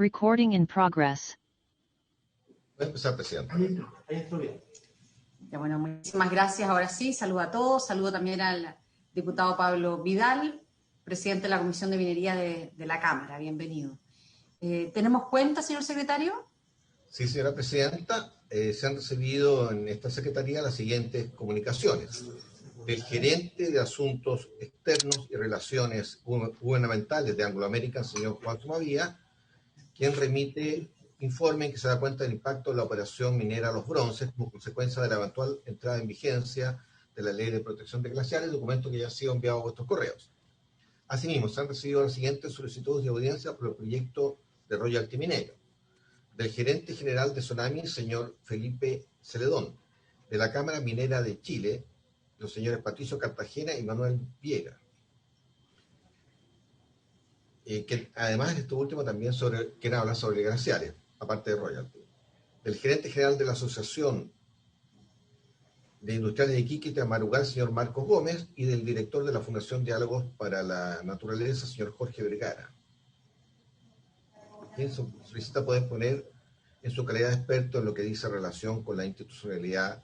Recording in progress. Voy a empezar, Presidenta. Ya, bueno, muchísimas gracias. Ahora sí, saludo a todos. Saludo también al diputado Pablo Vidal, presidente de la Comisión de Minería de la Cámara. Bienvenido. ¿Tenemos cuenta, señor secretario? Sí, señora Presidenta. Se han recibido en esta Secretaría las siguientes comunicaciones. Del gerente de Asuntos Externos y Relaciones Gubernamentales de Anglo American, señor Juan Somavía, quien remite informe en que se da cuenta del impacto de la operación minera Los Bronces como consecuencia de la eventual entrada en vigencia de la Ley de Protección de Glaciares, documento que ya ha sido enviado a vuestros correos. Asimismo, se han recibido las siguientes solicitudes de audiencia por el proyecto de royalty minero. Del gerente general de Sonami, señor Felipe Celedón. De la Cámara Minera de Chile, los señores Patricio Cartagena y Manuel Viega. Que además esto último también quieren hablar sobre glaciares, aparte de royalty. Del gerente general de la Asociación de Industriales de Iquique y Tamarugal, señor Marcos Gómez, y del director de la Fundación Diálogos para la Naturaleza, señor Jorge Vergara. Quien solicita poder poner en su calidad de experto en lo que dice relación con la institucionalidad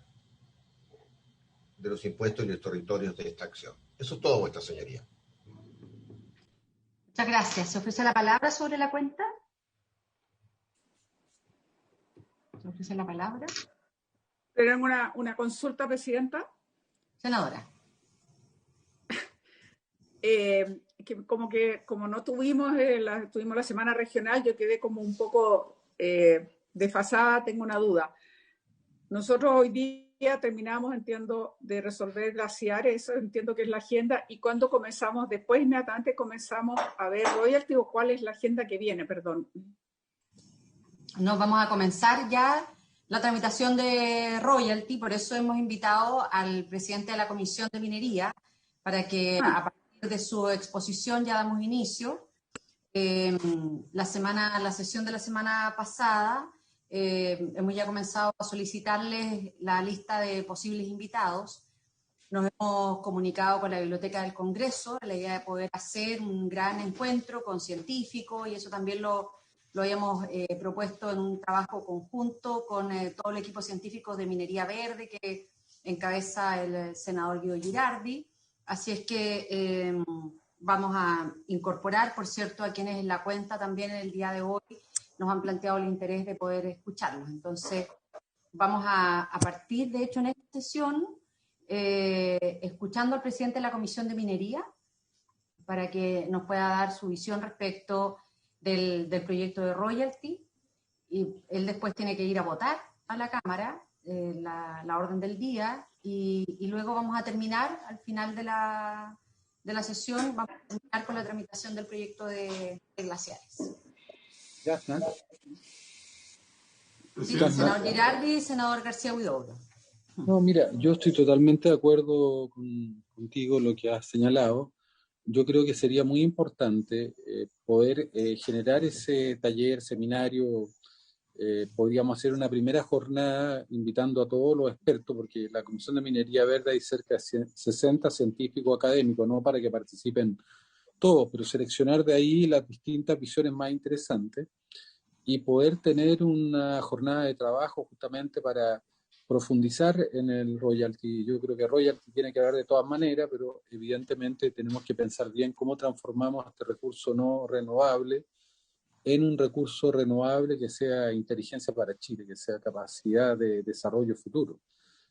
de los impuestos y los territorios de extracción. Eso es todo, vuestra señoría. Muchas gracias. ¿Se ofrece la palabra sobre la cuenta? ¿Se ofrece la palabra? Tengo una consulta, Presidenta. Senadora. Como no tuvimos la semana regional, yo quedé como un poco desfasada, tengo una duda. Nosotros hoy día terminamos, entiendo, de resolver glaciares, eso entiendo que es la agenda, y cuando comenzamos, después inmediatamente comenzamos a ver royalty, o cuál es la agenda que viene, perdón. Nos vamos a comenzar ya la tramitación de royalty, por eso hemos invitado al presidente de la Comisión de Minería para que a partir de su exposición ya damos inicio. La sesión de la semana pasada hemos ya comenzado a solicitarles la lista de posibles invitados. Nos hemos comunicado con la Biblioteca del Congreso, la idea de poder hacer un gran encuentro con científicos, y eso también lo habíamos propuesto en un trabajo conjunto con todo el equipo científico de Minería Verde que encabeza el senador Guido Girardi. Así es que vamos a incorporar, por cierto, a quienes en la cuenta también en el día de hoy nos han planteado el interés de poder escucharlos. Entonces, vamos a partir, de hecho, en esta sesión, escuchando al presidente de la Comisión de Minería para que nos pueda dar su visión respecto del proyecto de royalty, y él después tiene que ir a votar a la Cámara la orden del día, y luego vamos a terminar, al final de la sesión, vamos a terminar con la tramitación del proyecto de glaciares. Gracias. Sí, senador Girardi, senador García Huidobro. No, mira, yo estoy totalmente de acuerdo contigo en lo que has señalado. Yo creo que sería muy importante poder generar ese taller, seminario. Podríamos hacer una primera jornada invitando a todos los expertos, porque la Comisión de Minería Verde hay cerca de 60 científicos académicos, no para que participen todos, pero seleccionar de ahí las distintas visiones más interesantes y poder tener una jornada de trabajo justamente para profundizar en el royalty. Yo creo que royalty tiene que haber de todas maneras, pero evidentemente tenemos que pensar bien cómo transformamos este recurso no renovable en un recurso renovable que sea inteligencia para Chile, que sea capacidad de desarrollo futuro.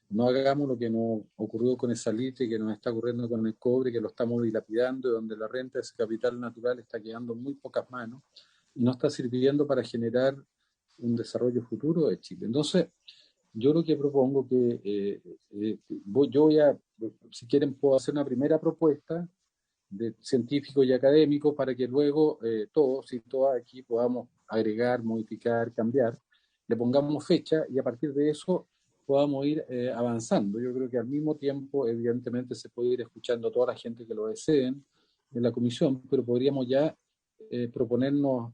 No hagamos lo que nos ocurrió con el salitre, que nos está ocurriendo con el cobre, que lo estamos dilapidando, donde la renta de ese capital natural está quedando en muy pocas manos y no está sirviendo para generar un desarrollo futuro de Chile. Entonces, yo lo que propongo que si quieren, puedo hacer una primera propuesta de científicos y académicos para que luego todos y todas aquí podamos agregar, modificar, cambiar, le pongamos fecha y a partir de eso podamos ir avanzando. Yo creo que al mismo tiempo, evidentemente, se puede ir escuchando a toda la gente que lo deseen en la comisión, pero podríamos ya proponernos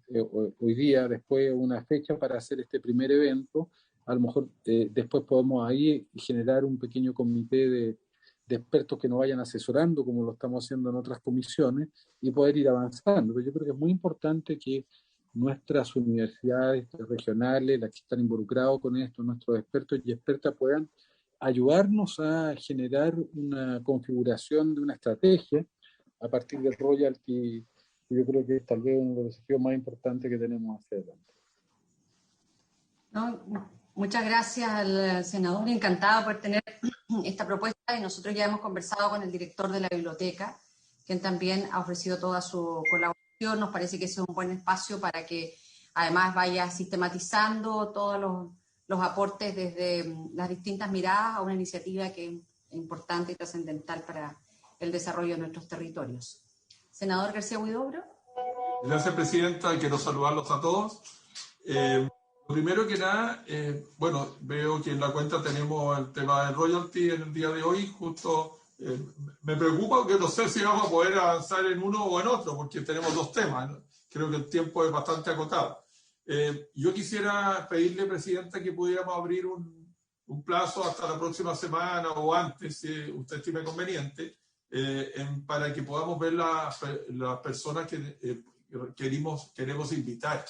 hoy día, después, una fecha para hacer este primer evento. A lo mejor después podemos ahí generar un pequeño comité de expertos que nos vayan asesorando, como lo estamos haciendo en otras comisiones, y poder ir avanzando. Pero yo creo que es muy importante que nuestras universidades regionales, las que están involucrados con esto, nuestros expertos y expertas puedan ayudarnos a generar una configuración de una estrategia a partir del royalty, que yo creo que es tal vez uno de los desafíos más importantes que tenemos hacia adelante. No, muchas gracias al senador, encantado por tener esta propuesta, y nosotros ya hemos conversado con el director de la biblioteca, quien también ha ofrecido toda su colaboración. Nos parece que ese es un buen espacio para que además vaya sistematizando todos los aportes desde las distintas miradas a una iniciativa que es importante y trascendental para el desarrollo de nuestros territorios. Senador García Huidobro. Gracias, Presidenta. Quiero saludarlos a todos. Primero que nada, bueno, veo que en la cuenta tenemos el tema del royalty en el día de hoy. Justo me preocupa que no sé si vamos a poder avanzar en uno o en otro, porque tenemos dos temas, ¿no? Creo que el tiempo es bastante acotado. Yo quisiera pedirle, Presidenta, que pudiéramos abrir un plazo hasta la próxima semana o antes, si usted estime conveniente, para que podamos ver las personas que queremos invitar.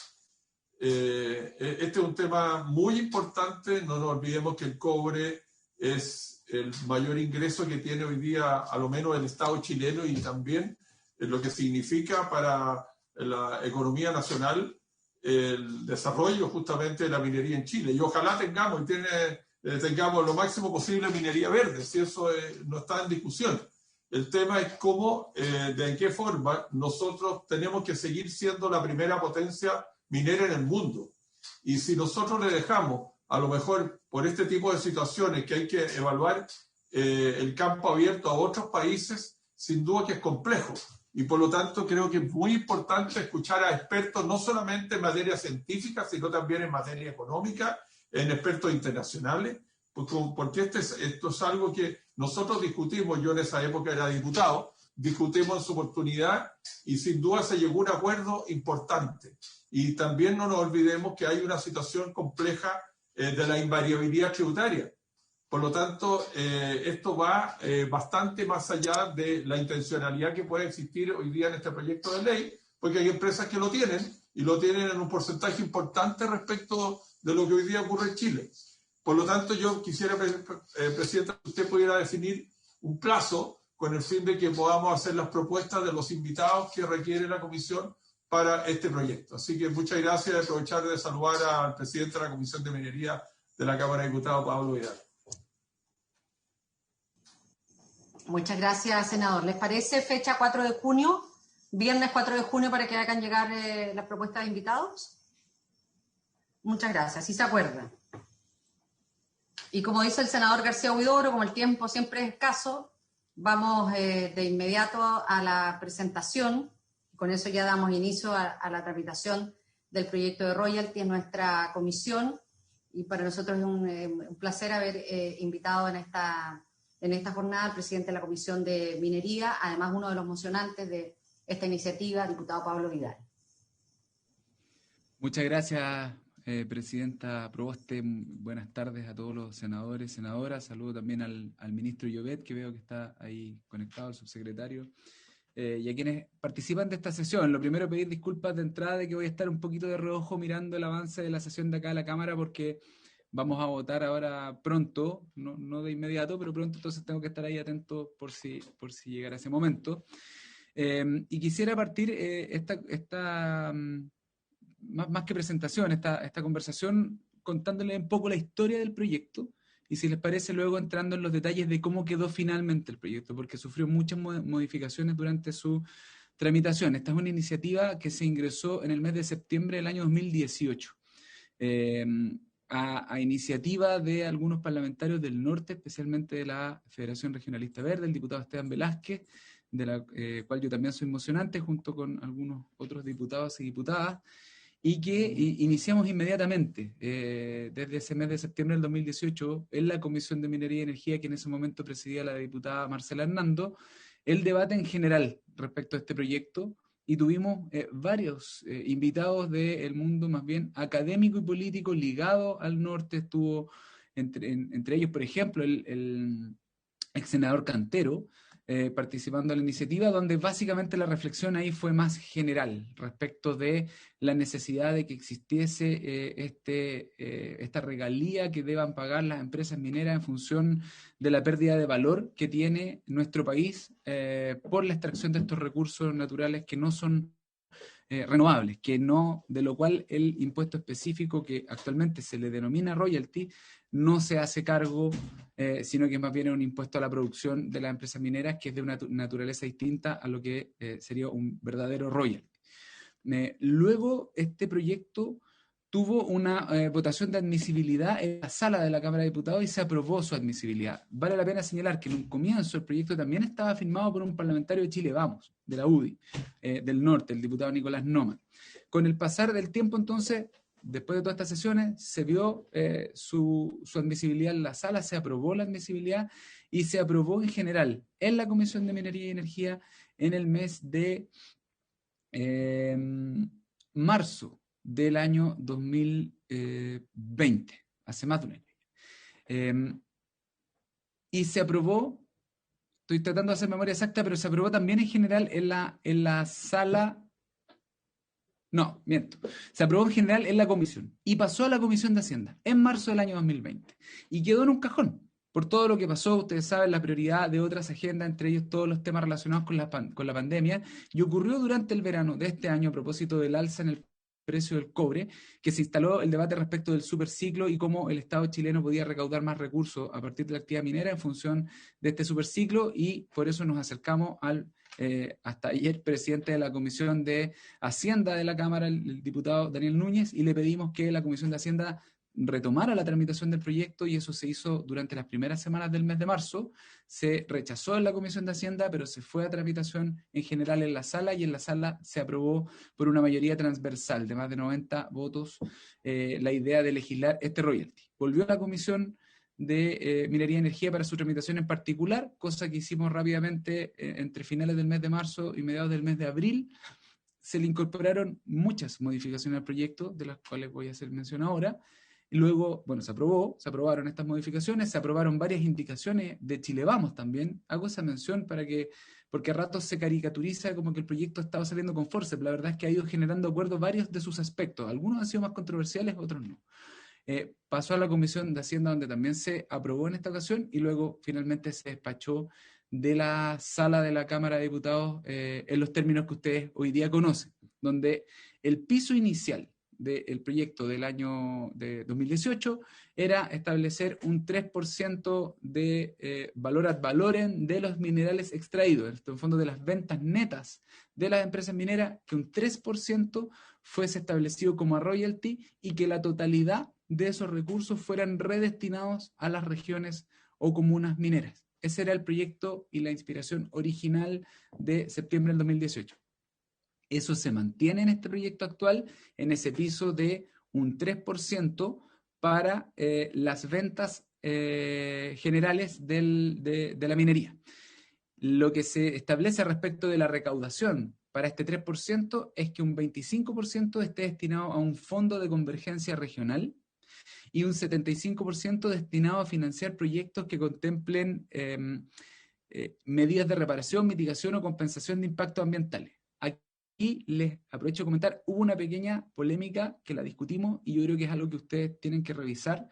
Este es un tema muy importante. No nos olvidemos que el cobre es el mayor ingreso que tiene hoy día, a lo menos el Estado chileno, y también lo que significa para la economía nacional el desarrollo justamente de la minería en Chile. Y ojalá tengamos lo máximo posible minería verde, si eso no está en discusión. El tema es cómo, de qué forma nosotros tenemos que seguir siendo la primera potencia minera en el mundo. Y si nosotros le dejamos, a lo mejor por este tipo de situaciones que hay que evaluar, el campo abierto a otros países, sin duda que es complejo. Y por lo tanto creo que es muy importante escuchar a expertos, no solamente en materia científica, sino también en materia económica, en expertos internacionales, porque esto es algo que nosotros discutimos. Yo en esa época era diputado, discutimos en su oportunidad y sin duda se llegó a un acuerdo importante. Y también no nos olvidemos que hay una situación compleja de la invariabilidad tributaria. Por lo tanto, esto va bastante más allá de la intencionalidad que puede existir hoy día en este proyecto de ley, porque hay empresas que lo tienen, y lo tienen en un porcentaje importante respecto de lo que hoy día ocurre en Chile. Por lo tanto, yo quisiera, Presidenta, que usted pudiera definir un plazo con el fin de que podamos hacer las propuestas de los invitados que requiere la Comisión para este proyecto. Así que muchas gracias, y aprovechar de saludar al presidente de la Comisión de Minería de la Cámara de Diputados, Pablo Vidal. Muchas gracias, senador. ¿Les parece fecha 4 de junio, viernes 4 de junio, para que hagan llegar las propuestas de invitados? Muchas gracias, sí se acuerdan. Y como dice el senador García Huidobro, como el tiempo siempre es escaso, vamos de inmediato a la presentación. Con eso ya damos inicio a la tramitación del proyecto de royalty en nuestra comisión, y para nosotros es un placer haber invitado en esta jornada al presidente de la Comisión de Minería, además uno de los mocionantes de esta iniciativa, diputado Pablo Vidal. Muchas gracias, Presidenta Proboste. Buenas tardes a todos los senadores, senadoras. Saludo también al ministro Llobet, que veo que está ahí conectado, al subsecretario, y a quienes participan de esta sesión. Lo primero, pedir disculpas de entrada de que voy a estar un poquito de reojo mirando el avance de la sesión de acá de la Cámara, porque vamos a votar ahora pronto, no de inmediato, pero pronto, entonces tengo que estar ahí atento por si llegara ese momento. Y quisiera partir más que presentación, esta conversación, contándole un poco la historia del proyecto, y si les parece luego entrando en los detalles de cómo quedó finalmente el proyecto, porque sufrió muchas modificaciones durante su tramitación. Esta es una iniciativa que se ingresó en el mes de septiembre del año 2018. A iniciativa de algunos parlamentarios del norte, especialmente de la Federación Regionalista Verde, el diputado Esteban Velázquez, de la cual yo también soy mocionante, junto con algunos otros diputados y diputadas, y que iniciamos inmediatamente, desde ese mes de septiembre del 2018, en la Comisión de Minería y Energía, que en ese momento presidía la diputada Marcela Hernando, el debate en general respecto a este proyecto, y tuvimos varios invitados del mundo más bien académico y político ligado al norte. Estuvo entre ellos, por ejemplo, el ex senador Cantero, participando en la iniciativa, donde básicamente la reflexión ahí fue más general respecto de la necesidad de que existiese esta regalía que deban pagar las empresas mineras en función de la pérdida de valor que tiene nuestro país por la extracción de estos recursos naturales que no son renovables, de lo cual el impuesto específico que actualmente se le denomina royalty no se hace cargo, sino que más bien es un impuesto a la producción de las empresas mineras que es de una naturaleza distinta a lo que sería un verdadero royalty. Luego, este proyecto tuvo una votación de admisibilidad en la sala de la Cámara de Diputados y se aprobó su admisibilidad. Vale la pena señalar que en un comienzo el proyecto también estaba firmado por un parlamentario de Chile Vamos, de la UDI, del norte, el diputado Nicolás Noma. Con el pasar del tiempo, entonces, después de todas estas sesiones, se vio su admisibilidad en la sala, se aprobó la admisibilidad y se aprobó en general en la Comisión de Minería y Energía en el mes de marzo del año 2020, hace más de un año. Y se aprobó, estoy tratando de hacer memoria exacta, pero se aprobó también en general en la sala, no, miento, se aprobó en general en la comisión y pasó a la Comisión de Hacienda en marzo del año 2020 y quedó en un cajón. Por todo lo que pasó, ustedes saben, la prioridad de otras agendas, entre ellos todos los temas relacionados con la pandemia, y ocurrió durante el verano de este año a propósito del alza en el precio del cobre, que se instaló el debate respecto del superciclo y cómo el Estado chileno podía recaudar más recursos a partir de la actividad minera en función de este superciclo, y por eso nos acercamos al hasta ayer presidente de la Comisión de Hacienda de la Cámara, el diputado Daniel Núñez, y le pedimos que la Comisión de Hacienda retomara la tramitación del proyecto, y eso se hizo durante las primeras semanas del mes de marzo. Se rechazó en la Comisión de Hacienda, pero se fue a tramitación en general en la sala, y en la sala se aprobó por una mayoría transversal de más de 90 votos la idea de legislar este royalty. Volvió a la Comisión de Minería y Energía para su tramitación en particular, cosa que hicimos rápidamente entre finales del mes de marzo y mediados del mes de abril. Se le incorporaron muchas modificaciones al proyecto, de las cuales voy a hacer mención ahora. Y luego, bueno, se aprobaron estas modificaciones, se aprobaron varias indicaciones de Chile Vamos también. Hago esa mención porque a ratos se caricaturiza como que el proyecto estaba saliendo con fuerza, pero la verdad es que ha ido generando acuerdo varios de sus aspectos. Algunos han sido más controversiales, otros no. Pasó a la Comisión de Hacienda, donde también se aprobó en esta ocasión, y luego finalmente se despachó de la sala de la Cámara de Diputados en los términos que ustedes hoy día conocen, donde el piso inicial del proyecto del año de 2018 era establecer un 3% de valor ad valorem de los minerales extraídos, en el fondo de las ventas netas de las empresas mineras, que un 3% fuese establecido como royalty y que la totalidad de esos recursos fueran redestinados a las regiones o comunas mineras. Ese era el proyecto y la inspiración original de septiembre del 2018. Eso se mantiene en este proyecto actual, en ese piso de un 3% para las ventas generales de la minería. Lo que se establece respecto de la recaudación para este 3% es que un 25% esté destinado a un fondo de convergencia regional y un 75% destinado a financiar proyectos que contemplen medidas de reparación, mitigación o compensación de impactos ambientales. Aquí les aprovecho de comentar, hubo una pequeña polémica que la discutimos y yo creo que es algo que ustedes tienen que revisar,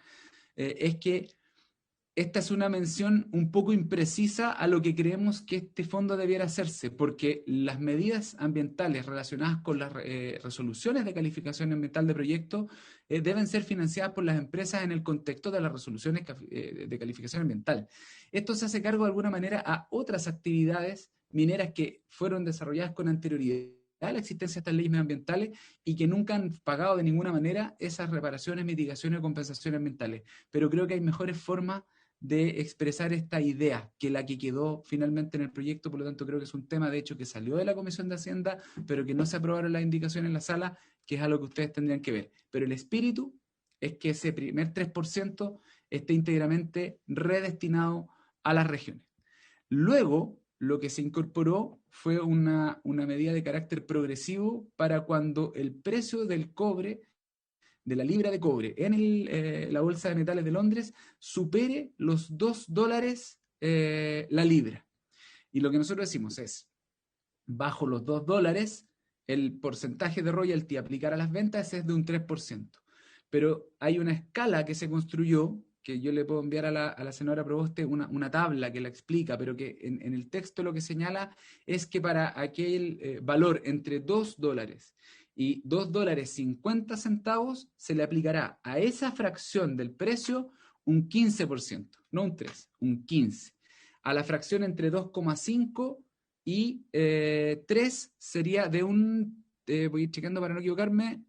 es que esta es una mención un poco imprecisa a lo que creemos que este fondo debiera hacerse, porque las medidas ambientales relacionadas con las resoluciones de calificación ambiental de proyectos deben ser financiadas por las empresas en el contexto de las resoluciones de calificación ambiental. Esto se hace cargo de alguna manera a otras actividades mineras que fueron desarrolladas con anterioridad a la existencia de estas leyes medioambientales y que nunca han pagado de ninguna manera esas reparaciones, mitigaciones o compensaciones ambientales. Pero creo que hay mejores formas de expresar esta idea que la que quedó finalmente en el proyecto. Por lo tanto, creo que es un tema, de hecho, que salió de la Comisión de Hacienda, pero que no se aprobaron las indicaciones en la sala, que es algo que ustedes tendrían que ver. Pero el espíritu es que ese primer 3% esté íntegramente redestinado a las regiones. Luego, lo que se incorporó fue una medida de carácter progresivo para cuando el precio del cobre, de la libra de cobre en la Bolsa de Metales de Londres, supere los $2 la libra. Y lo que nosotros decimos es, bajo los $2, el porcentaje de royalty a aplicar a las ventas es de un 3%. Pero hay una escala que se construyó, que yo le puedo enviar a la senadora Proboste una tabla que la explica, pero que en el texto lo que señala es que para aquel valor entre $2 y $2.50 se le aplicará a esa fracción del precio un 15%, no un 3%, un 15%. A la fracción entre 2,5 y 3 sería de un, voy a ir checando para no equivocarme,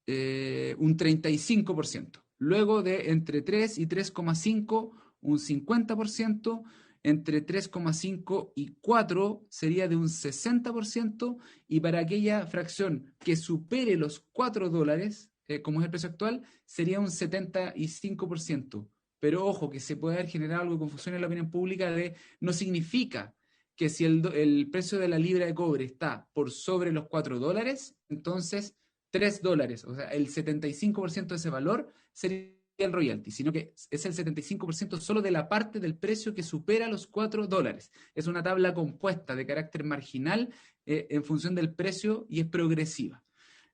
un 35%. Luego de entre 3 y 3,5, un 50%. Entre 3,5 y 4 sería de un 60%. Y para aquella fracción que supere los $4, como es el precio actual, sería un 75%. Pero ojo, que se puede haber generado algo de confusión en la opinión pública no significa que si el precio de la libra de cobre está por sobre los $4, entonces $3, o sea, el 75% de ese valor sería el royalty, sino que es el 75% solo de la parte del precio que supera los $4. Es una tabla compuesta de carácter marginal en función del precio y es progresiva.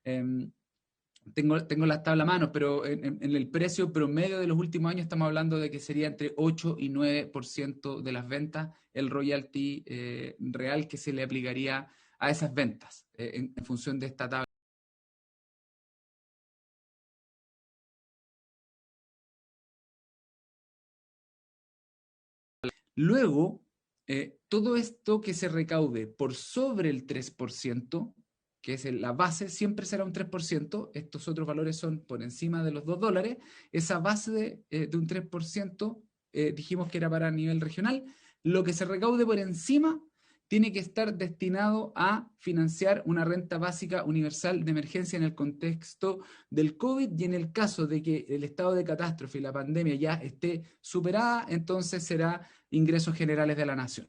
Tengo las tablas a mano, pero en el precio promedio de los últimos años estamos hablando de que sería entre 8 y 9% de las ventas el royalty real que se le aplicaría a esas ventas en función de esta tabla. Luego, todo esto que se recaude por sobre el 3%, que es la base, siempre será un 3%, estos otros valores son por encima de los $2, esa base de un 3%, dijimos que era para nivel regional, lo que se recaude por encima tiene que estar destinado a financiar una renta básica universal de emergencia en el contexto del COVID, y en el caso de que el estado de catástrofe y la pandemia ya esté superada, entonces será ingresos generales de la nación.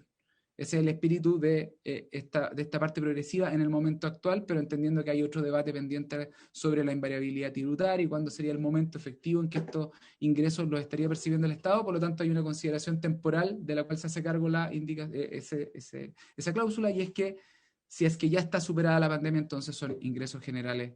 Ese es el espíritu de esta parte progresiva en el momento actual, pero entendiendo que hay otro debate pendiente sobre la invariabilidad tributaria y cuándo sería el momento efectivo en que estos ingresos los estaría percibiendo el Estado. Por lo tanto, hay una consideración temporal de la cual se hace cargo esa cláusula, y es que si es que ya está superada la pandemia, entonces son ingresos generales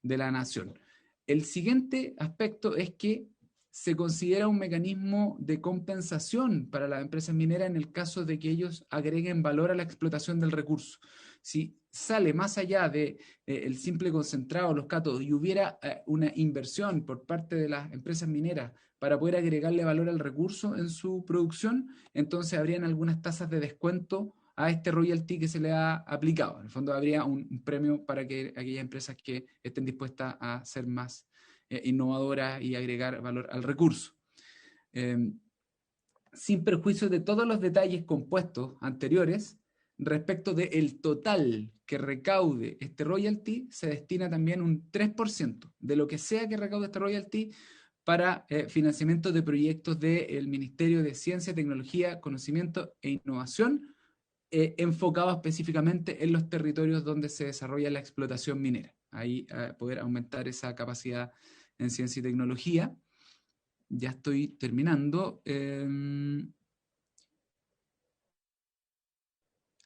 de la nación. El siguiente aspecto es que se considera un mecanismo de compensación para las empresas mineras en el caso de que ellos agreguen valor a la explotación del recurso. Si sale más allá de el simple concentrado, los cátodos, y hubiera una inversión por parte de las empresas mineras para poder agregarle valor al recurso en su producción, entonces habrían algunas tasas de descuento a este royalty que se le ha aplicado. En el fondo habría un premio para que aquellas empresas que estén dispuestas a ser más innovadoras y agregar valor al recurso. Sin perjuicio de todos los detalles compuestos anteriores, respecto del total que recaude este royalty, se destina también un 3% de lo que sea que recaude este royalty para financiamiento de proyectos del Ministerio de Ciencia, Tecnología, Conocimiento e Innovación, enfocado específicamente en los territorios donde se desarrolla la explotación minera. Ahí poder aumentar esa capacidad en ciencia y tecnología. Ya estoy terminando.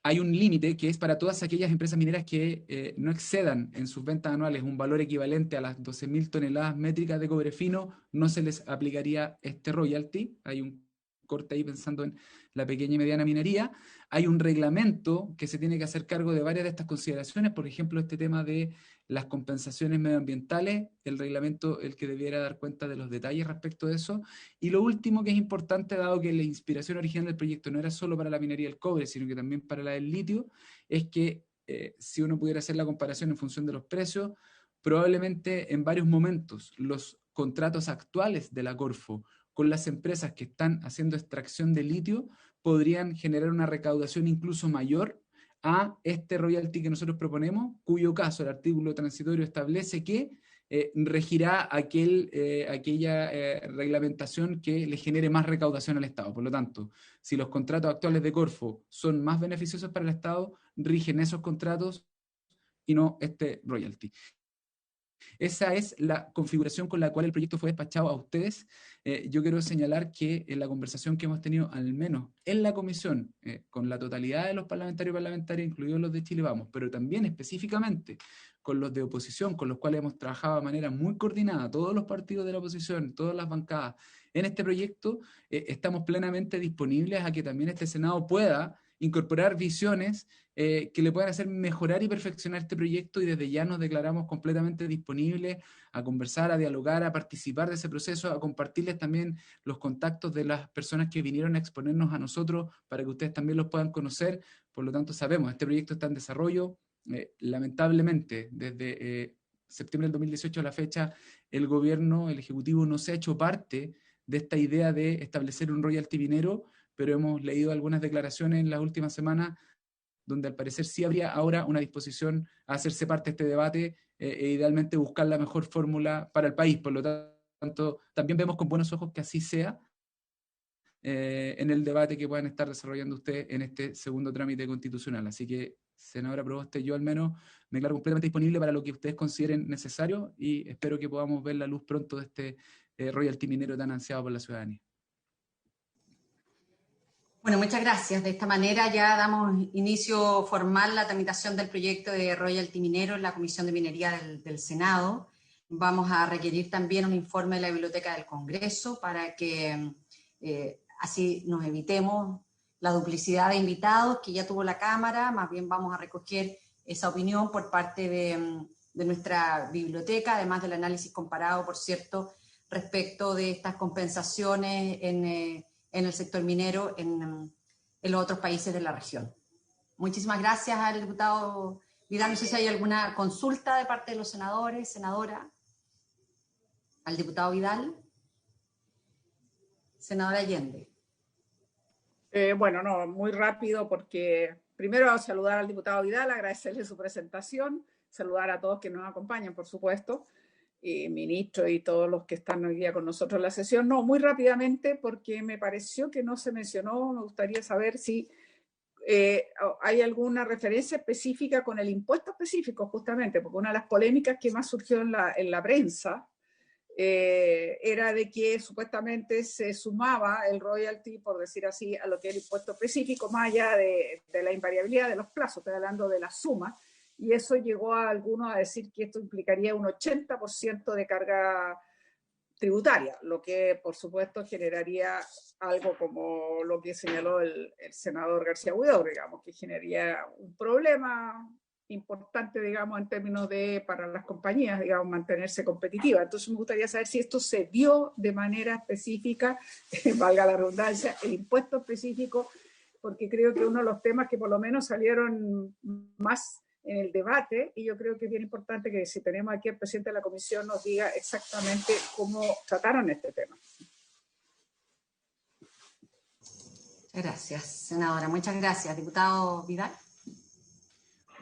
Hay un límite que es para todas aquellas empresas mineras que no excedan en sus ventas anuales un valor equivalente a las 12.000 toneladas métricas de cobre fino, no se les aplicaría este royalty. Hay un corte ahí pensando en la pequeña y mediana minería. Hay un reglamento que se tiene que hacer cargo de varias de estas consideraciones, por ejemplo, este tema de las compensaciones medioambientales, el reglamento el que debiera dar cuenta de los detalles respecto de eso. Y lo último que es importante, dado que la inspiración original del proyecto no era solo para la minería del cobre, sino que también para la del litio, es que si uno pudiera hacer la comparación en función de los precios, probablemente en varios momentos los contratos actuales de la Corfo con las empresas que están haciendo extracción de litio podrían generar una recaudación incluso mayor a este royalty que nosotros proponemos, cuyo caso el artículo transitorio establece que regirá aquella reglamentación que le genere más recaudación al Estado. Por lo tanto, si los contratos actuales de Corfo son más beneficiosos para el Estado, rigen esos contratos y no este royalty. Esa es la configuración con la cual el proyecto fue despachado a ustedes. Yo quiero señalar que en la conversación que hemos tenido, al menos en la comisión, con la totalidad de los parlamentarios y parlamentarias, incluidos los de Chile Vamos, pero también específicamente con los de oposición, con los cuales hemos trabajado de manera muy coordinada, todos los partidos de la oposición, todas las bancadas, en este proyecto, estamos plenamente disponibles a que también este Senado pueda incorporar visiones que le puedan hacer mejorar y perfeccionar este proyecto, y desde ya nos declaramos completamente disponibles a conversar, a dialogar, a participar de ese proceso, a compartirles también los contactos de las personas que vinieron a exponernos a nosotros para que ustedes también los puedan conocer. Por lo tanto, sabemos, este proyecto está en desarrollo. Lamentablemente, desde septiembre del 2018 a la fecha, el gobierno, el Ejecutivo, no se ha hecho parte de esta idea de establecer un royalty minero, pero hemos leído algunas declaraciones en las últimas semanas donde al parecer sí habría ahora una disposición a hacerse parte de este debate e idealmente buscar la mejor fórmula para el país. Por lo tanto, también vemos con buenos ojos que así sea en el debate que puedan estar desarrollando ustedes en este segundo trámite constitucional. Así que, senadora Proboste, yo al menos me declaro completamente disponible para lo que ustedes consideren necesario, y espero que podamos ver la luz pronto de este royalty minero tan ansiado por la ciudadanía. Bueno, muchas gracias. De esta manera ya damos inicio formal a la tramitación del proyecto de royalty minero en la Comisión de Minería del Senado. Vamos a requerir también un informe de la Biblioteca del Congreso para que así nos evitemos la duplicidad de invitados que ya tuvo la Cámara. Más bien vamos a recoger esa opinión por parte de nuestra biblioteca, además del análisis comparado, por cierto, respecto de estas compensaciones en el sector minero en los otros países de la región. Muchísimas gracias al diputado Vidal. No sé si hay alguna consulta de parte de los senadores, senadora. Al diputado Vidal. Senadora Allende. Bueno, no, muy rápido, porque primero saludar al diputado Vidal, agradecerle su presentación, saludar a todos que nos acompañan, por supuesto, y ministro y todos los que están hoy día con nosotros en la sesión. No, muy rápidamente, porque me pareció que no se mencionó, me gustaría saber si hay alguna referencia específica con el impuesto específico, justamente, porque una de las polémicas que más surgió en la prensa era de que supuestamente se sumaba el royalty, por decir así, a lo que es el impuesto específico, más allá de la invariabilidad de los plazos, estoy hablando de la suma, y eso llegó a algunos a decir que esto implicaría un 80% de carga tributaria, lo que por supuesto generaría algo como lo que señaló el senador García Huidobro, digamos, que generaría un problema importante, digamos, en términos de, para las compañías, digamos, mantenerse competitivas. Entonces me gustaría saber si esto se dio de manera específica, valga la redundancia, el impuesto específico, porque creo que uno de los temas que por lo menos salieron más en el debate, y yo creo que es bien importante que si tenemos aquí al presidente de la comisión nos diga exactamente cómo trataron este tema. Gracias, senadora. Muchas gracias. Diputado Vidal.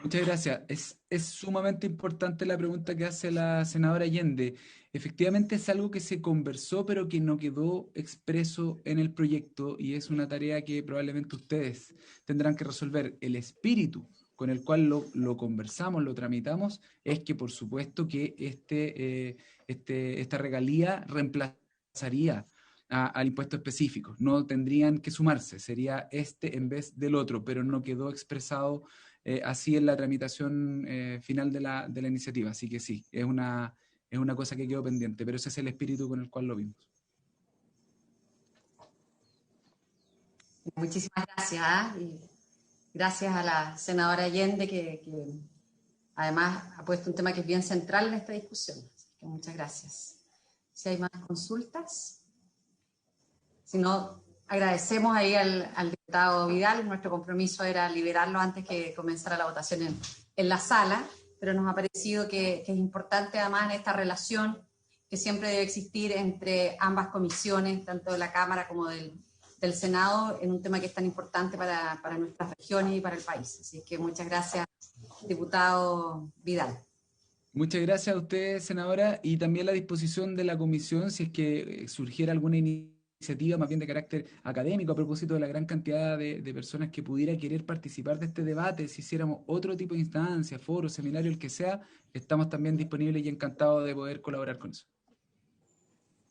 Muchas gracias. Es sumamente importante la pregunta que hace la senadora Allende. Efectivamente es algo que se conversó, pero que no quedó expreso en el proyecto, y es una tarea que probablemente ustedes tendrán que resolver. El espíritu con el cual lo conversamos, lo tramitamos, es que por supuesto que esta regalía reemplazaría al impuesto específico. No tendrían que sumarse, sería este en vez del otro, pero no quedó expresado así en la tramitación final de la iniciativa. Así que sí, es una cosa que quedó pendiente, pero ese es el espíritu con el cual lo vimos. Muchísimas gracias. Y gracias a la senadora Allende, que además ha puesto un tema que es bien central en esta discusión. Así que muchas gracias. Si hay más consultas. Si no, agradecemos ahí al diputado Vidal. Nuestro compromiso era liberarlo antes que comenzara la votación en la sala, pero nos ha parecido que es importante además en esta relación que siempre debe existir entre ambas comisiones, tanto de la Cámara como del Senado, en un tema que es tan importante para nuestras regiones y para el país. Así que muchas gracias, diputado Vidal. Muchas gracias a usted, senadora, y también la disposición de la comisión, si es que surgiera alguna iniciativa iniciativa más bien de carácter académico, a propósito de la gran cantidad de personas que pudiera querer participar de este debate. Si hiciéramos otro tipo de instancia, foro, seminario, el que sea, estamos también disponibles y encantados de poder colaborar con eso.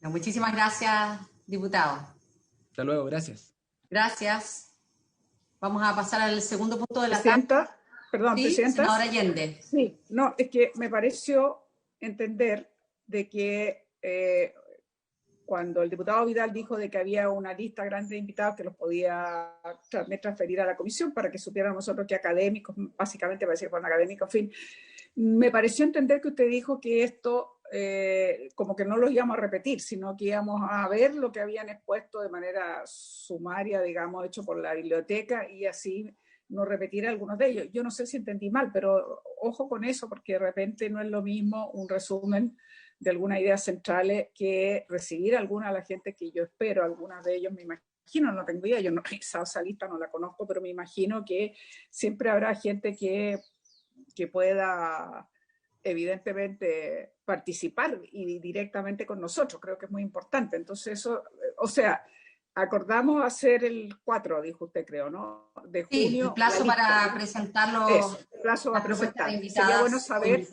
Muchísimas gracias, diputado. Hasta luego, gracias. Gracias. Vamos a pasar al segundo punto de la Presidenta, perdón, ¿Sí? Presidenta. Senadora Allende. Sí, no, es que me pareció entender de que cuando el diputado Vidal dijo de que había una lista grande de invitados que los podía transferir a la comisión para que supiéramos nosotros que académicos, básicamente parecía que fueron académicos, en fin, me pareció entender que usted dijo que esto como que no lo íbamos a repetir, sino que íbamos a ver lo que habían expuesto de manera sumaria, digamos, hecho por la biblioteca y así no repetir algunos de ellos. Yo no sé si entendí mal, pero ojo con eso, porque de repente no es lo mismo un resumen de algunas ideas centrales que recibir alguna de la gente que yo espero. Algunas de ellos me imagino, no tengo idea, yo no he revisado esa lista, no la conozco, pero me imagino que siempre habrá gente que pueda evidentemente participar y directamente con nosotros. Creo que es muy importante. Entonces eso, o sea, acordamos hacer el 4, dijo usted, creo, ¿no? De junio. Sí, el plazo para presentarlo. Eso, el plazo para presentar. Sería bueno saber.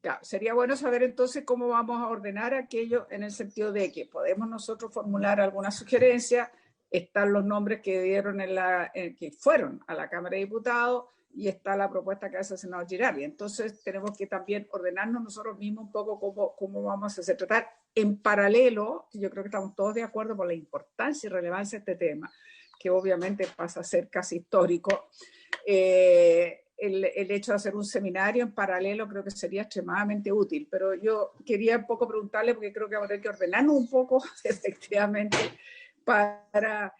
Claro, sería bueno saber entonces cómo vamos a ordenar aquello en el sentido de que podemos nosotros formular alguna sugerencia, están los nombres que dieron que fueron a la Cámara de Diputados y está la propuesta que hace el senador Girardi. Entonces tenemos que también ordenarnos nosotros mismos un poco cómo vamos a hacer tratar en paralelo, yo creo que estamos todos de acuerdo por la importancia y relevancia de este tema, que obviamente pasa a ser casi histórico. El hecho de hacer un seminario en paralelo creo que sería extremadamente útil, pero yo quería un poco preguntarle, porque creo que vamos a tener que ordenarnos un poco, efectivamente, para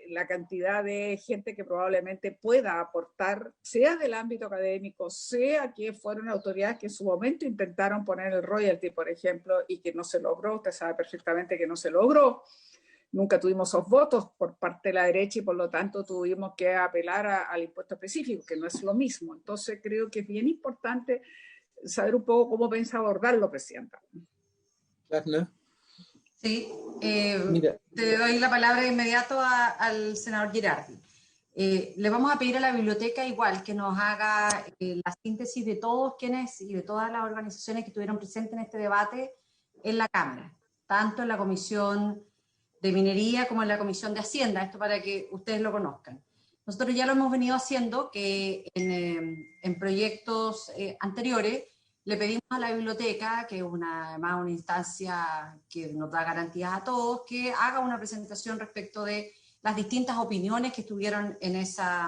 la cantidad de gente que probablemente pueda aportar, sea del ámbito académico, sea que fueron autoridades que en su momento intentaron poner el royalty, por ejemplo, y que no se logró. Usted sabe perfectamente que no se logró. Nunca tuvimos esos votos por parte de la derecha y por lo tanto tuvimos que apelar al impuesto específico, que no es lo mismo. Entonces creo que es bien importante saber un poco cómo piensa abordarlo, Presidenta. Carla. Sí, Mira, te doy la palabra de inmediato al senador Girardi. Le vamos a pedir a la biblioteca igual que nos haga la síntesis de todos quienes y de todas las organizaciones que estuvieron presentes en este debate en la Cámara, tanto en la Comisión de Minería como en la Comisión de Hacienda, esto para que ustedes lo conozcan. Nosotros ya lo hemos venido haciendo, que en proyectos anteriores le pedimos a la biblioteca, que es además una instancia que nos da garantías a todos, que haga una presentación respecto de las distintas opiniones que estuvieron en esa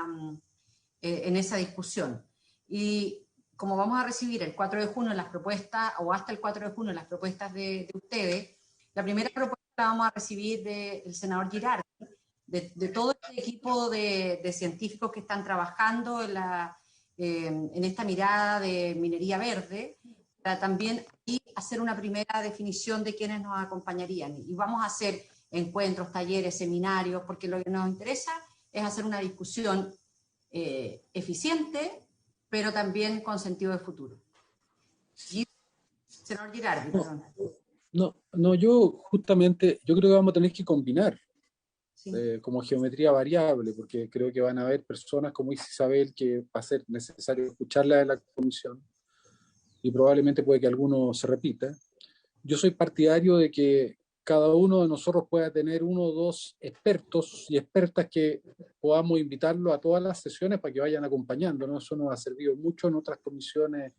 discusión. Y como vamos a recibir el 4 de junio las propuestas, o hasta el 4 de junio las propuestas de ustedes, la primera propuesta la vamos a recibir del senador Girardi, de todo este equipo de científicos que están trabajando en esta mirada de minería verde, para también hacer una primera definición de quiénes nos acompañarían. Y vamos a hacer encuentros, talleres, seminarios, porque lo que nos interesa es hacer una discusión eficiente, pero también con sentido de futuro. Senador Girardi, perdón. No, yo justamente, yo creo que vamos a tener que combinar Sí. como geometría variable, porque creo que van a haber personas, como dice Isabel, que va a ser necesario escucharla en la comisión y probablemente puede que alguno se repita. Yo soy partidario de que cada uno de nosotros pueda tener 1 o 2 expertos y expertas que podamos invitarlo a todas las sesiones para que vayan acompañando, ¿no? Eso nos ha servido mucho en otras comisiones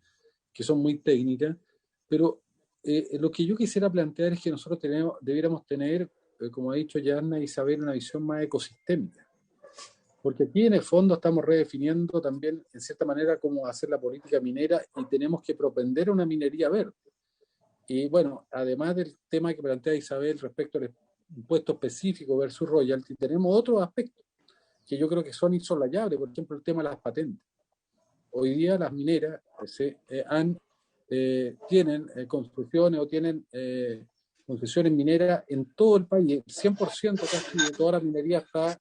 que son muy técnicas, pero lo que yo quisiera plantear es que nosotros debiéramos tener, como ha dicho Yanna e Isabel, una visión más ecosistémica. Porque aquí en el fondo estamos redefiniendo también, en cierta manera, cómo hacer la política minera y tenemos que propender a una minería verde. Y bueno, además del tema que plantea Isabel respecto al impuesto específico versus royalty, tenemos otros aspectos que yo creo que son insosolayables, por ejemplo, el tema de las patentes. Hoy día las mineras tienen construcciones o tienen concesiones mineras en todo el país. El 100% casi de toda la minería está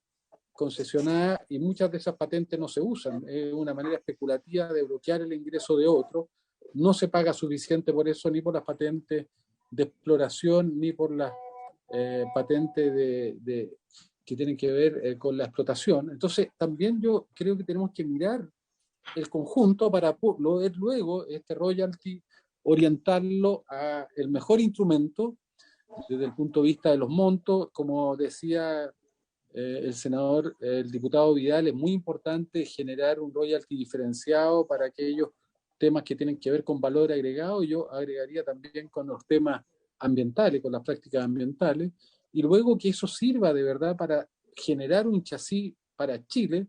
concesionada y muchas de esas patentes no se usan. Es una manera especulativa de bloquear el ingreso de otros. No se paga suficiente por eso, ni por las patentes de exploración, ni por las patentes que tienen que ver con la explotación. Entonces, también yo creo que tenemos que mirar el conjunto para poder luego este royalty orientarlo a el mejor instrumento desde el punto de vista de los montos. Como decía el diputado Vidal, es muy importante generar un royalty diferenciado para aquellos temas que tienen que ver con valor agregado, y yo agregaría también con los temas ambientales, con las prácticas ambientales, y luego que eso sirva de verdad para generar un chasis para Chile,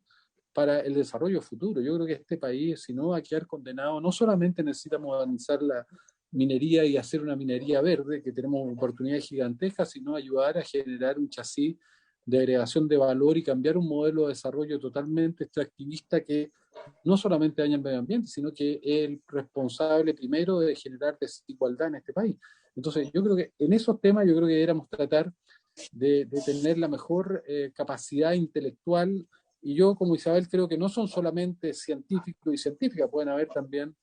para el desarrollo futuro. Yo creo que este país, si no, va a quedar condenado. No solamente necesita modernizar la minería y hacer una minería verde, que tenemos oportunidades gigantescas, sino ayudar a generar un chasis de agregación de valor y cambiar un modelo de desarrollo totalmente extractivista que no solamente daña el medio ambiente, sino que es el responsable primero de generar desigualdad en este país. Entonces, yo creo que en esos temas yo creo que deberíamos tratar de tener la mejor capacidad intelectual, y yo como Isabel creo que no son solamente científicos y científicas, pueden haber también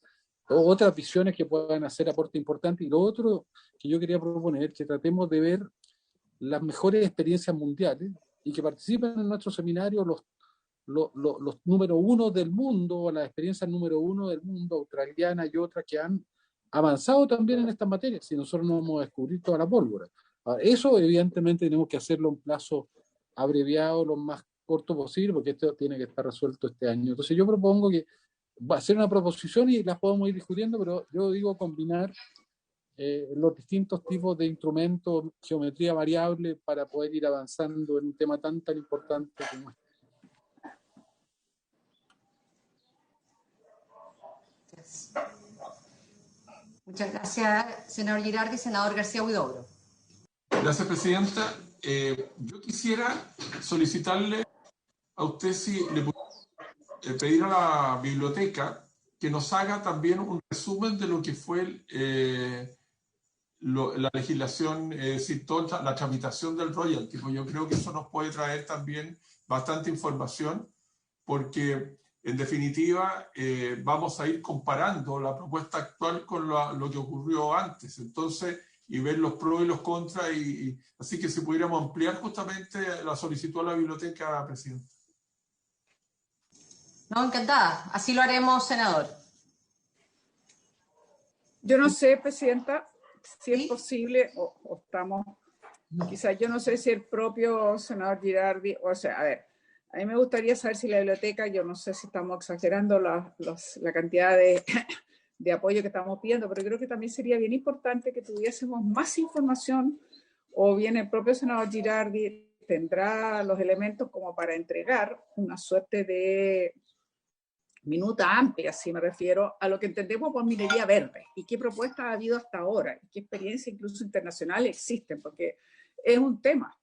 otras visiones que puedan hacer aporte importante. Y lo otro que yo quería proponer, que tratemos de ver las mejores experiencias mundiales y que participen en nuestro seminario los número uno del mundo, las experiencias número uno del mundo, australianas y otras que han avanzado también en estas materias, si nosotros no vamos a descubrir toda la pólvora. Ahora, eso evidentemente tenemos que hacerlo en plazo abreviado, lo más corto posible, porque esto tiene que estar resuelto este año. Entonces yo propongo que va a ser una proposición y las podemos ir discutiendo, pero yo digo combinar los distintos tipos de instrumentos, geometría variable, para poder ir avanzando en un tema tan importante como este. Muchas gracias, senador Girardi. Senador García Huidobro. Gracias, presidenta. Yo quisiera solicitarle a usted si le puede pedir a la biblioteca que nos haga también un resumen de lo que fue la legislación, es decir, toda la tramitación del royalty. Pues yo creo que eso nos puede traer también bastante información, porque en definitiva vamos a ir comparando la propuesta actual con lo que ocurrió antes. Entonces, y ver los pros y los contras, así que si pudiéramos ampliar justamente la solicitud a la biblioteca, presidente. No, encantada. Así lo haremos, senador. Yo no sé, presidenta, si ¿Sí? es posible, o estamos, quizás yo no sé si el propio senador Girardi, o sea, a ver, a mí me gustaría saber si la biblioteca, yo no sé si estamos exagerando la cantidad de apoyo que estamos pidiendo, pero creo que también sería bien importante que tuviésemos más información, o bien el propio senador Girardi tendrá los elementos como para entregar una suerte de minuta amplia, si me refiero a lo que entendemos por minería verde y qué propuestas ha habido hasta ahora, y qué experiencias incluso internacionales existen, porque es un tema,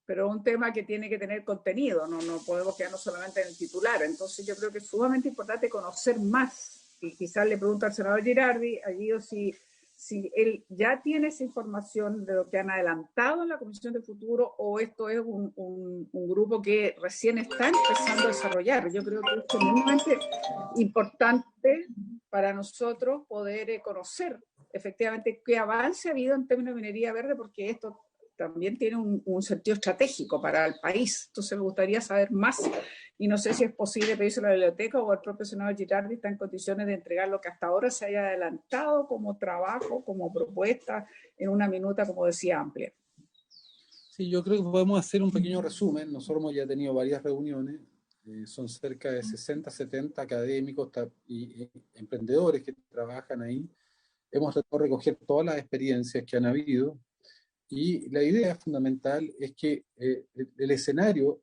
pero un tema que tiene que tener contenido, no podemos quedarnos solamente en el titular. Entonces yo creo que es sumamente importante conocer más, y quizás le pregunto al senador Girardi allí, o si él ya tiene esa información de lo que han adelantado en la Comisión de Futuro, o esto es un grupo que recién está empezando a desarrollar. Yo creo que es tremendamente importante para nosotros poder conocer efectivamente qué avance ha habido en términos de minería verde, porque esto también tiene un sentido estratégico para el país. Entonces me gustaría saber más, y no sé si es posible pedírselo a la biblioteca o el propio senador Girardi está en condiciones de entregar lo que hasta ahora se haya adelantado como trabajo, como propuesta, en una minuta, como decía, amplia. Sí, yo creo que podemos hacer un pequeño resumen. Nosotros hemos ya tenido varias reuniones, son cerca de 60, 70 académicos y emprendedores que trabajan ahí. Hemos tratado de recoger todas las experiencias que han habido, y la idea fundamental es que el escenario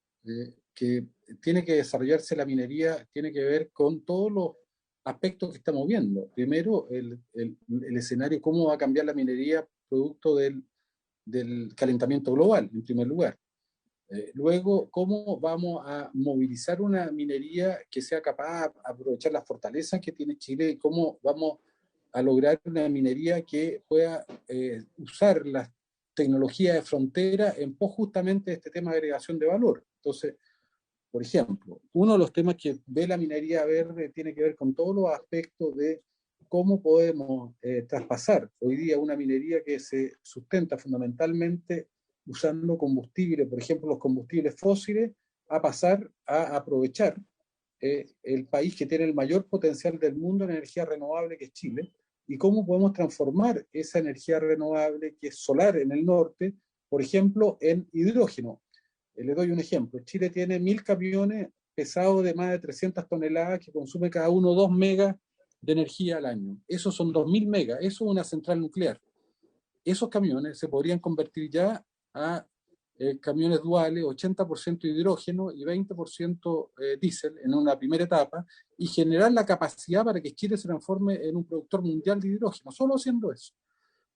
que tiene que desarrollarse la minería tiene que ver con todos los aspectos que estamos viendo. Primero, el escenario, cómo va a cambiar la minería producto del calentamiento global, en primer lugar. Luego, cómo vamos a movilizar una minería que sea capaz de aprovechar las fortalezas que tiene Chile, y cómo vamos a lograr una minería que pueda usar las tecnologías de frontera en pos justamente de este tema de agregación de valor. Entonces, por ejemplo, uno de los temas que ve la minería verde tiene que ver con todos los aspectos de cómo podemos traspasar hoy día una minería que se sustenta fundamentalmente usando combustible, por ejemplo, los combustibles fósiles, a pasar a aprovechar el país que tiene el mayor potencial del mundo en energía renovable, que es Chile, y cómo podemos transformar esa energía renovable, que es solar en el norte, por ejemplo, en hidrógeno. Le doy un ejemplo. Chile tiene 1000 camiones pesados de más de 300 toneladas que consume cada uno 2 megas de energía al año. Esos son 2000 megas. Eso es una central nuclear. Esos camiones se podrían convertir ya a camiones duales, 80% hidrógeno y 20% diésel en una primera etapa, y generar la capacidad para que Chile se transforme en un productor mundial de hidrógeno, solo haciendo eso.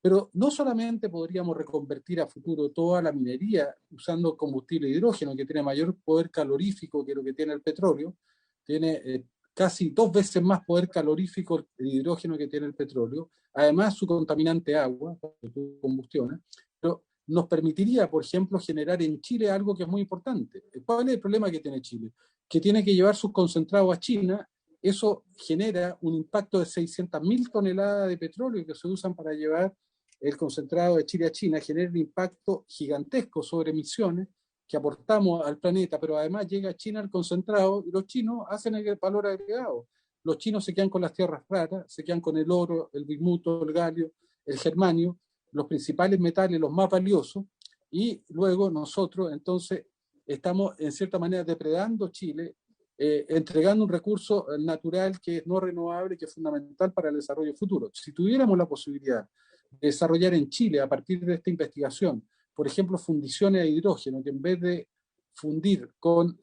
Pero no solamente podríamos reconvertir a futuro toda la minería usando combustible de hidrógeno, que tiene mayor poder calorífico que lo que tiene el petróleo, tiene casi 2 veces más poder calorífico el hidrógeno que tiene el petróleo, además su contaminante agua, su combustión, pero nos permitiría, por ejemplo, generar en Chile algo que es muy importante. ¿Cuál es el problema que tiene Chile? Que tiene que llevar sus concentrados a China. Eso genera un impacto de 600.000 toneladas de petróleo que se usan para llevar el concentrado de Chile a China, genera un impacto gigantesco sobre emisiones que aportamos al planeta, pero además llega a China el concentrado y los chinos hacen el valor agregado. Los chinos se quedan con las tierras raras, se quedan con el oro, el bismuto, el galio, el germanio, los principales metales, los más valiosos, y luego nosotros entonces estamos en cierta manera depredando Chile, entregando un recurso natural que es no renovable, que es fundamental para el desarrollo futuro. Si tuviéramos la posibilidad de desarrollar en Chile, a partir de esta investigación, por ejemplo, fundiciones de hidrógeno, que en vez de fundir con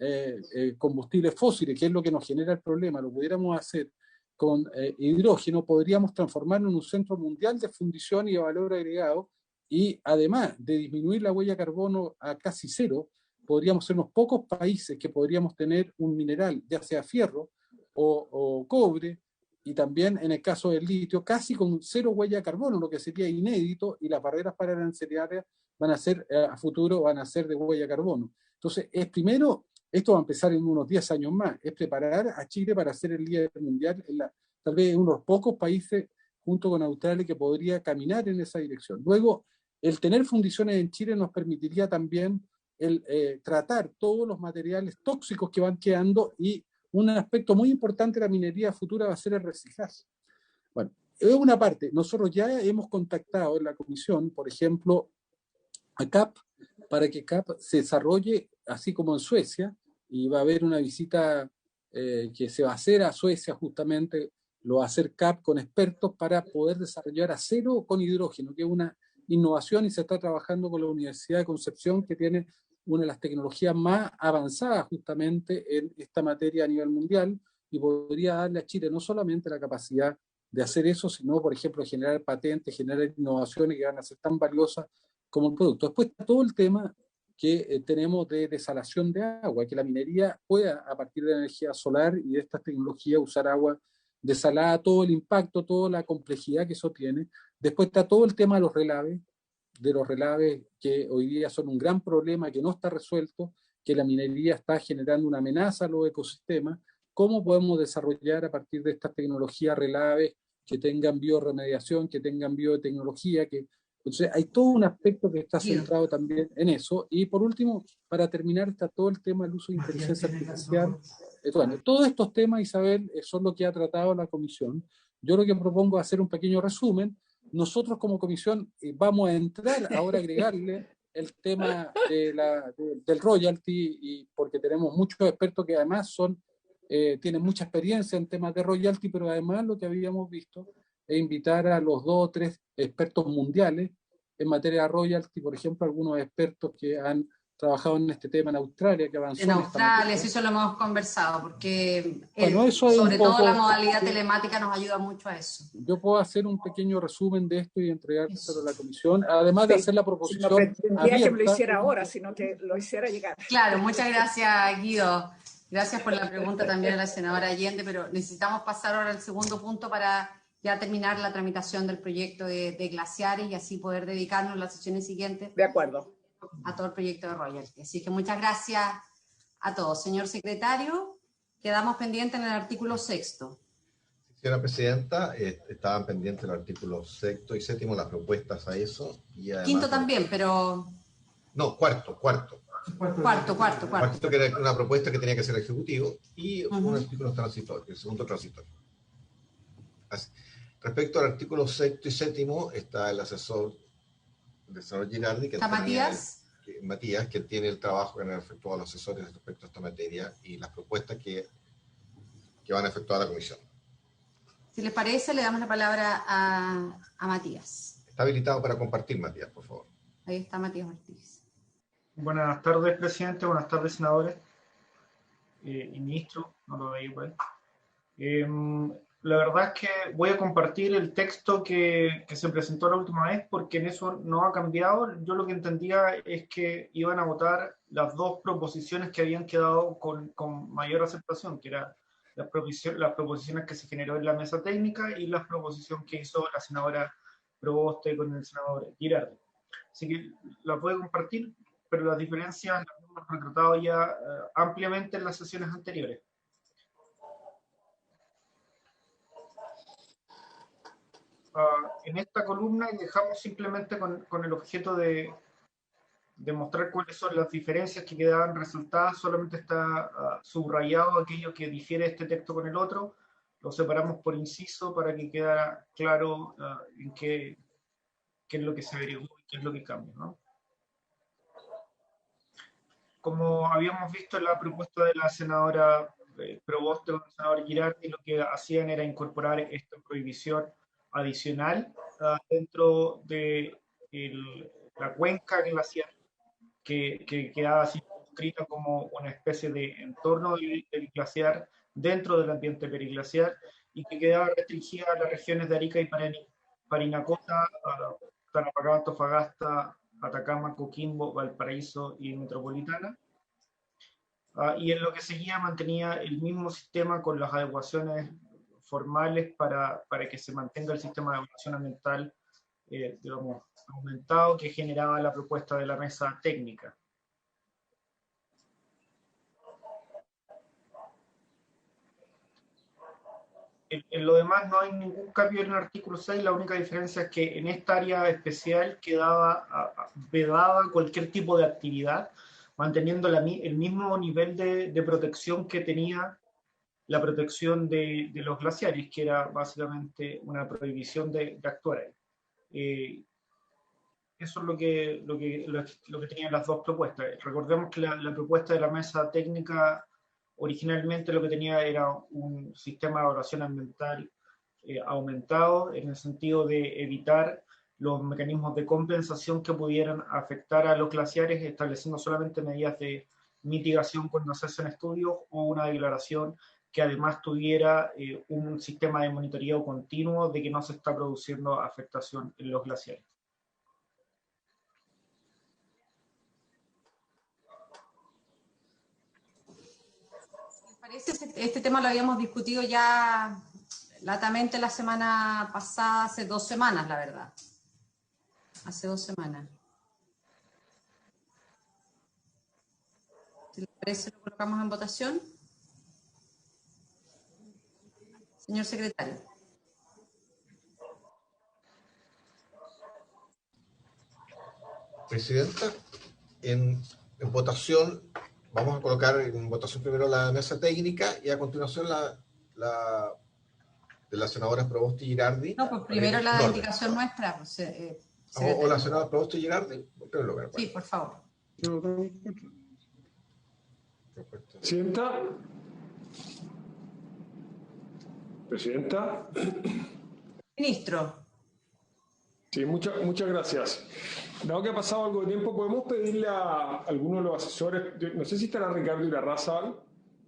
combustibles fósiles, que es lo que nos genera el problema, lo pudiéramos hacer con hidrógeno, podríamos transformarnos en un centro mundial de fundición y de valor agregado, y además de disminuir la huella de carbono a casi cero, podríamos ser unos pocos países que podríamos tener un mineral, ya sea fierro o cobre, y también en el caso del litio, casi con cero huella de carbono, lo que sería inédito, y las barreras para arancelarias van a ser, a futuro, van a ser de huella de carbono. Entonces, primero, esto va a empezar en unos 10 años más, es preparar a Chile para ser el líder mundial, tal vez uno de los pocos países, junto con Australia, que podría caminar en esa dirección. Luego, el tener fundiciones en Chile nos permitiría también tratar todos los materiales tóxicos que van quedando, y un aspecto muy importante de la minería futura va a ser el reciclaje. Bueno, es una parte. Nosotros ya hemos contactado en la comisión, por ejemplo, a CAP, para que CAP se desarrolle así como en Suecia, y va a haber una visita que se va a hacer a Suecia justamente, lo va a hacer CAP con expertos para poder desarrollar acero con hidrógeno, que es una innovación, y se está trabajando con la Universidad de Concepción, que tiene una de las tecnologías más avanzadas justamente en esta materia a nivel mundial, y podría darle a Chile no solamente la capacidad de hacer eso, sino, por ejemplo, generar patentes, generar innovaciones que van a ser tan valiosas como el producto. Después está todo el tema que tenemos de desalación de agua, que la minería pueda, a partir de la energía solar y de estas tecnologías, usar agua desalada, todo el impacto, toda la complejidad que eso tiene. Después está todo el tema de los relaves que hoy día son un gran problema, que no está resuelto, que la minería está generando una amenaza a los ecosistemas. ¿Cómo podemos desarrollar a partir de estas tecnologías relaves que tengan bioremediación, que tengan biotecnología, entonces hay todo un aspecto que está centrado también en eso? Y por último, para terminar, está todo el tema del uso de inteligencia artificial. Bueno, todos estos temas, Isabel, son lo que ha tratado la comisión. Yo lo que propongo es hacer un pequeño resumen. Nosotros como comisión vamos a entrar ahora a agregarle el tema del royalty, y porque tenemos muchos expertos que además tienen mucha experiencia en temas de royalty, pero además lo que habíamos visto es invitar a los 2 o 3 expertos mundiales en materia de royalty, por ejemplo, algunos expertos que han trabajado en este tema en Australia, que avanzó en Australia, sí, eso lo hemos conversado, porque sobre todo la modalidad telemática nos ayuda mucho a eso. Yo puedo hacer un pequeño resumen de esto y entregárselo a la comisión, además de hacer la proposición. No pretendía que me lo hiciera ahora, sino que lo hiciera llegar. Claro, muchas gracias, Guido. Gracias por la pregunta también a la senadora Allende, pero necesitamos pasar ahora al segundo punto para ya terminar la tramitación del proyecto de glaciares, y así poder dedicarnos en las sesiones siguientes. De acuerdo. A todo el proyecto de royalty. Así que muchas gracias a todos. Señor secretario, quedamos pendientes en el artículo 6º. Señora Presidenta, estaban pendientes el artículo 6º y 7º, las propuestas a eso. Y además, Quinto también, pero... No, cuarto. Cuarto. Cuarto, que era una propuesta que tenía que hacer el Ejecutivo, y un artículo transitorio, el segundo transitorio. Así. Respecto al artículo 6 y 7, está el asesor del senador Girardi, que ¿Está Matías, que tiene el trabajo que han efectuado los asesores respecto a esta materia y las propuestas que van a efectuar la comisión. Si les parece, le damos la palabra a Matías. Está habilitado para compartir, Matías, por favor. Ahí está Matías Ortiz. Buenas tardes, presidente. Buenas tardes, senadores y ministro. No lo veía por ahí. La verdad es que voy a compartir el texto que se presentó la última vez, porque en eso no ha cambiado. Yo lo que entendía es que iban a votar las dos proposiciones que habían quedado con mayor aceptación, que eran las proposiciones que se generó en la mesa técnica y la proposición que hizo la senadora Proboste con el senador Girardi. Así que la voy a compartir, pero las diferencias las hemos retratado ya ampliamente en las sesiones anteriores. En esta columna dejamos simplemente con el objeto de mostrar cuáles son las diferencias que quedaban resultadas. Solamente está subrayado aquello que difiere este texto con el otro. Lo separamos por inciso para que quede claro en qué es lo que se averiguó y qué es lo que cambia, ¿no? Como habíamos visto en la propuesta de la senadora Proboste con el senador Girardi, lo que hacían era incorporar esta prohibición adicional dentro de la cuenca glaciar, que quedaba así descrita como una especie de entorno del glaciar dentro del ambiente periglaciar, y que quedaba restringida a las regiones de Arica y Parinacota, Tarapacá, Antofagasta, Atacama, Coquimbo, Valparaíso y Metropolitana. Y en lo que seguía mantenía el mismo sistema con las adecuaciones formales para que se mantenga el sistema de evaluación ambiental digamos, aumentado que generaba la propuesta de la mesa técnica. En lo demás no hay ningún cambio en el artículo 6, la única diferencia es que en esta área especial quedaba vedada cualquier tipo de actividad, manteniendo el mismo nivel de protección que tenía la protección de los glaciares, que era básicamente una prohibición de actuar ahí. Eso es lo que tenían las dos propuestas. Recordemos que la propuesta de la mesa técnica originalmente lo que tenía era un sistema de evaluación ambiental aumentado, en el sentido de evitar los mecanismos de compensación que pudieran afectar a los glaciares, estableciendo solamente medidas de mitigación cuando se hacen estudios, o una declaración que además tuviera un sistema de monitoreo continuo de que no se está produciendo afectación en los glaciares. Este tema lo habíamos discutido ya latamente la semana pasada, hace 2 semanas, la verdad. Hace 2 semanas. Si les parece, lo colocamos en votación. Señor secretario. Presidenta, en votación, vamos a colocar en votación primero la mesa técnica y a continuación la de las senadoras Proboste y Girardi. No, pues primero la indicación nuestra. Pues, o la senadora Proboste y Girardi. Sí, por favor. Presidenta. Ministro. Sí, muchas gracias. Dado que ha pasado algo de tiempo, ¿podemos pedirle a algunos de los asesores, no sé si estará Ricardo Irarrázaval,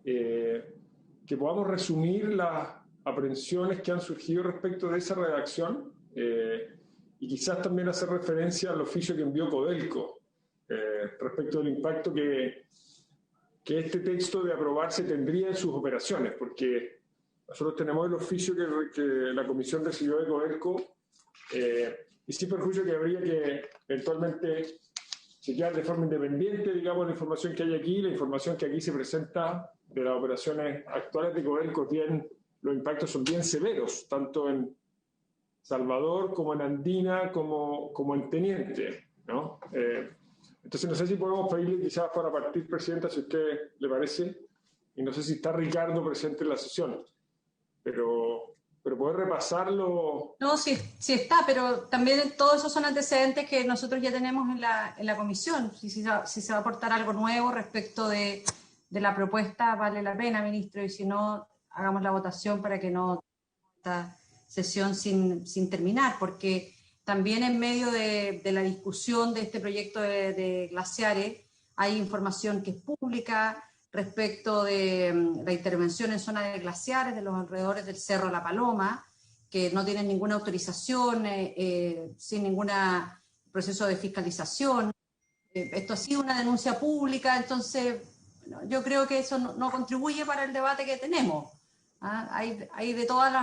que podamos resumir las aprehensiones que han surgido respecto de esa redacción y quizás también hacer referencia al oficio que envió Codelco respecto del impacto que este texto de aprobarse tendría en sus operaciones? Porque nosotros tenemos el oficio que la comisión recibió de Codelco y sin perjuicio que habría que eventualmente chequear de forma independiente, digamos, la información que hay aquí, la información que aquí se presenta de las operaciones actuales de Codelco. Los impactos son bien severos, tanto en Salvador como en Andina, como en Teniente, ¿no? Entonces no sé si podemos pedirle quizás para partir, Presidenta, si a usted le parece, y no sé si está Ricardo presente en la sesión, pero poder repasarlo. No, sí, sí está, pero también todos esos son antecedentes que nosotros ya tenemos en la comisión. Si se va a aportar algo nuevo respecto de la propuesta, vale la pena, ministro, y si no, hagamos la votación para que no esta sesión sin terminar, porque también en medio de la discusión de este proyecto de glaciares hay información que es pública respecto de la intervención en zona de glaciares de los alrededores del Cerro La Paloma, que no tienen ninguna autorización, sin ningún proceso de fiscalización. Esto ha sido una denuncia pública, entonces yo creo que eso no contribuye para el debate que tenemos. ¿Ah? Hay de todas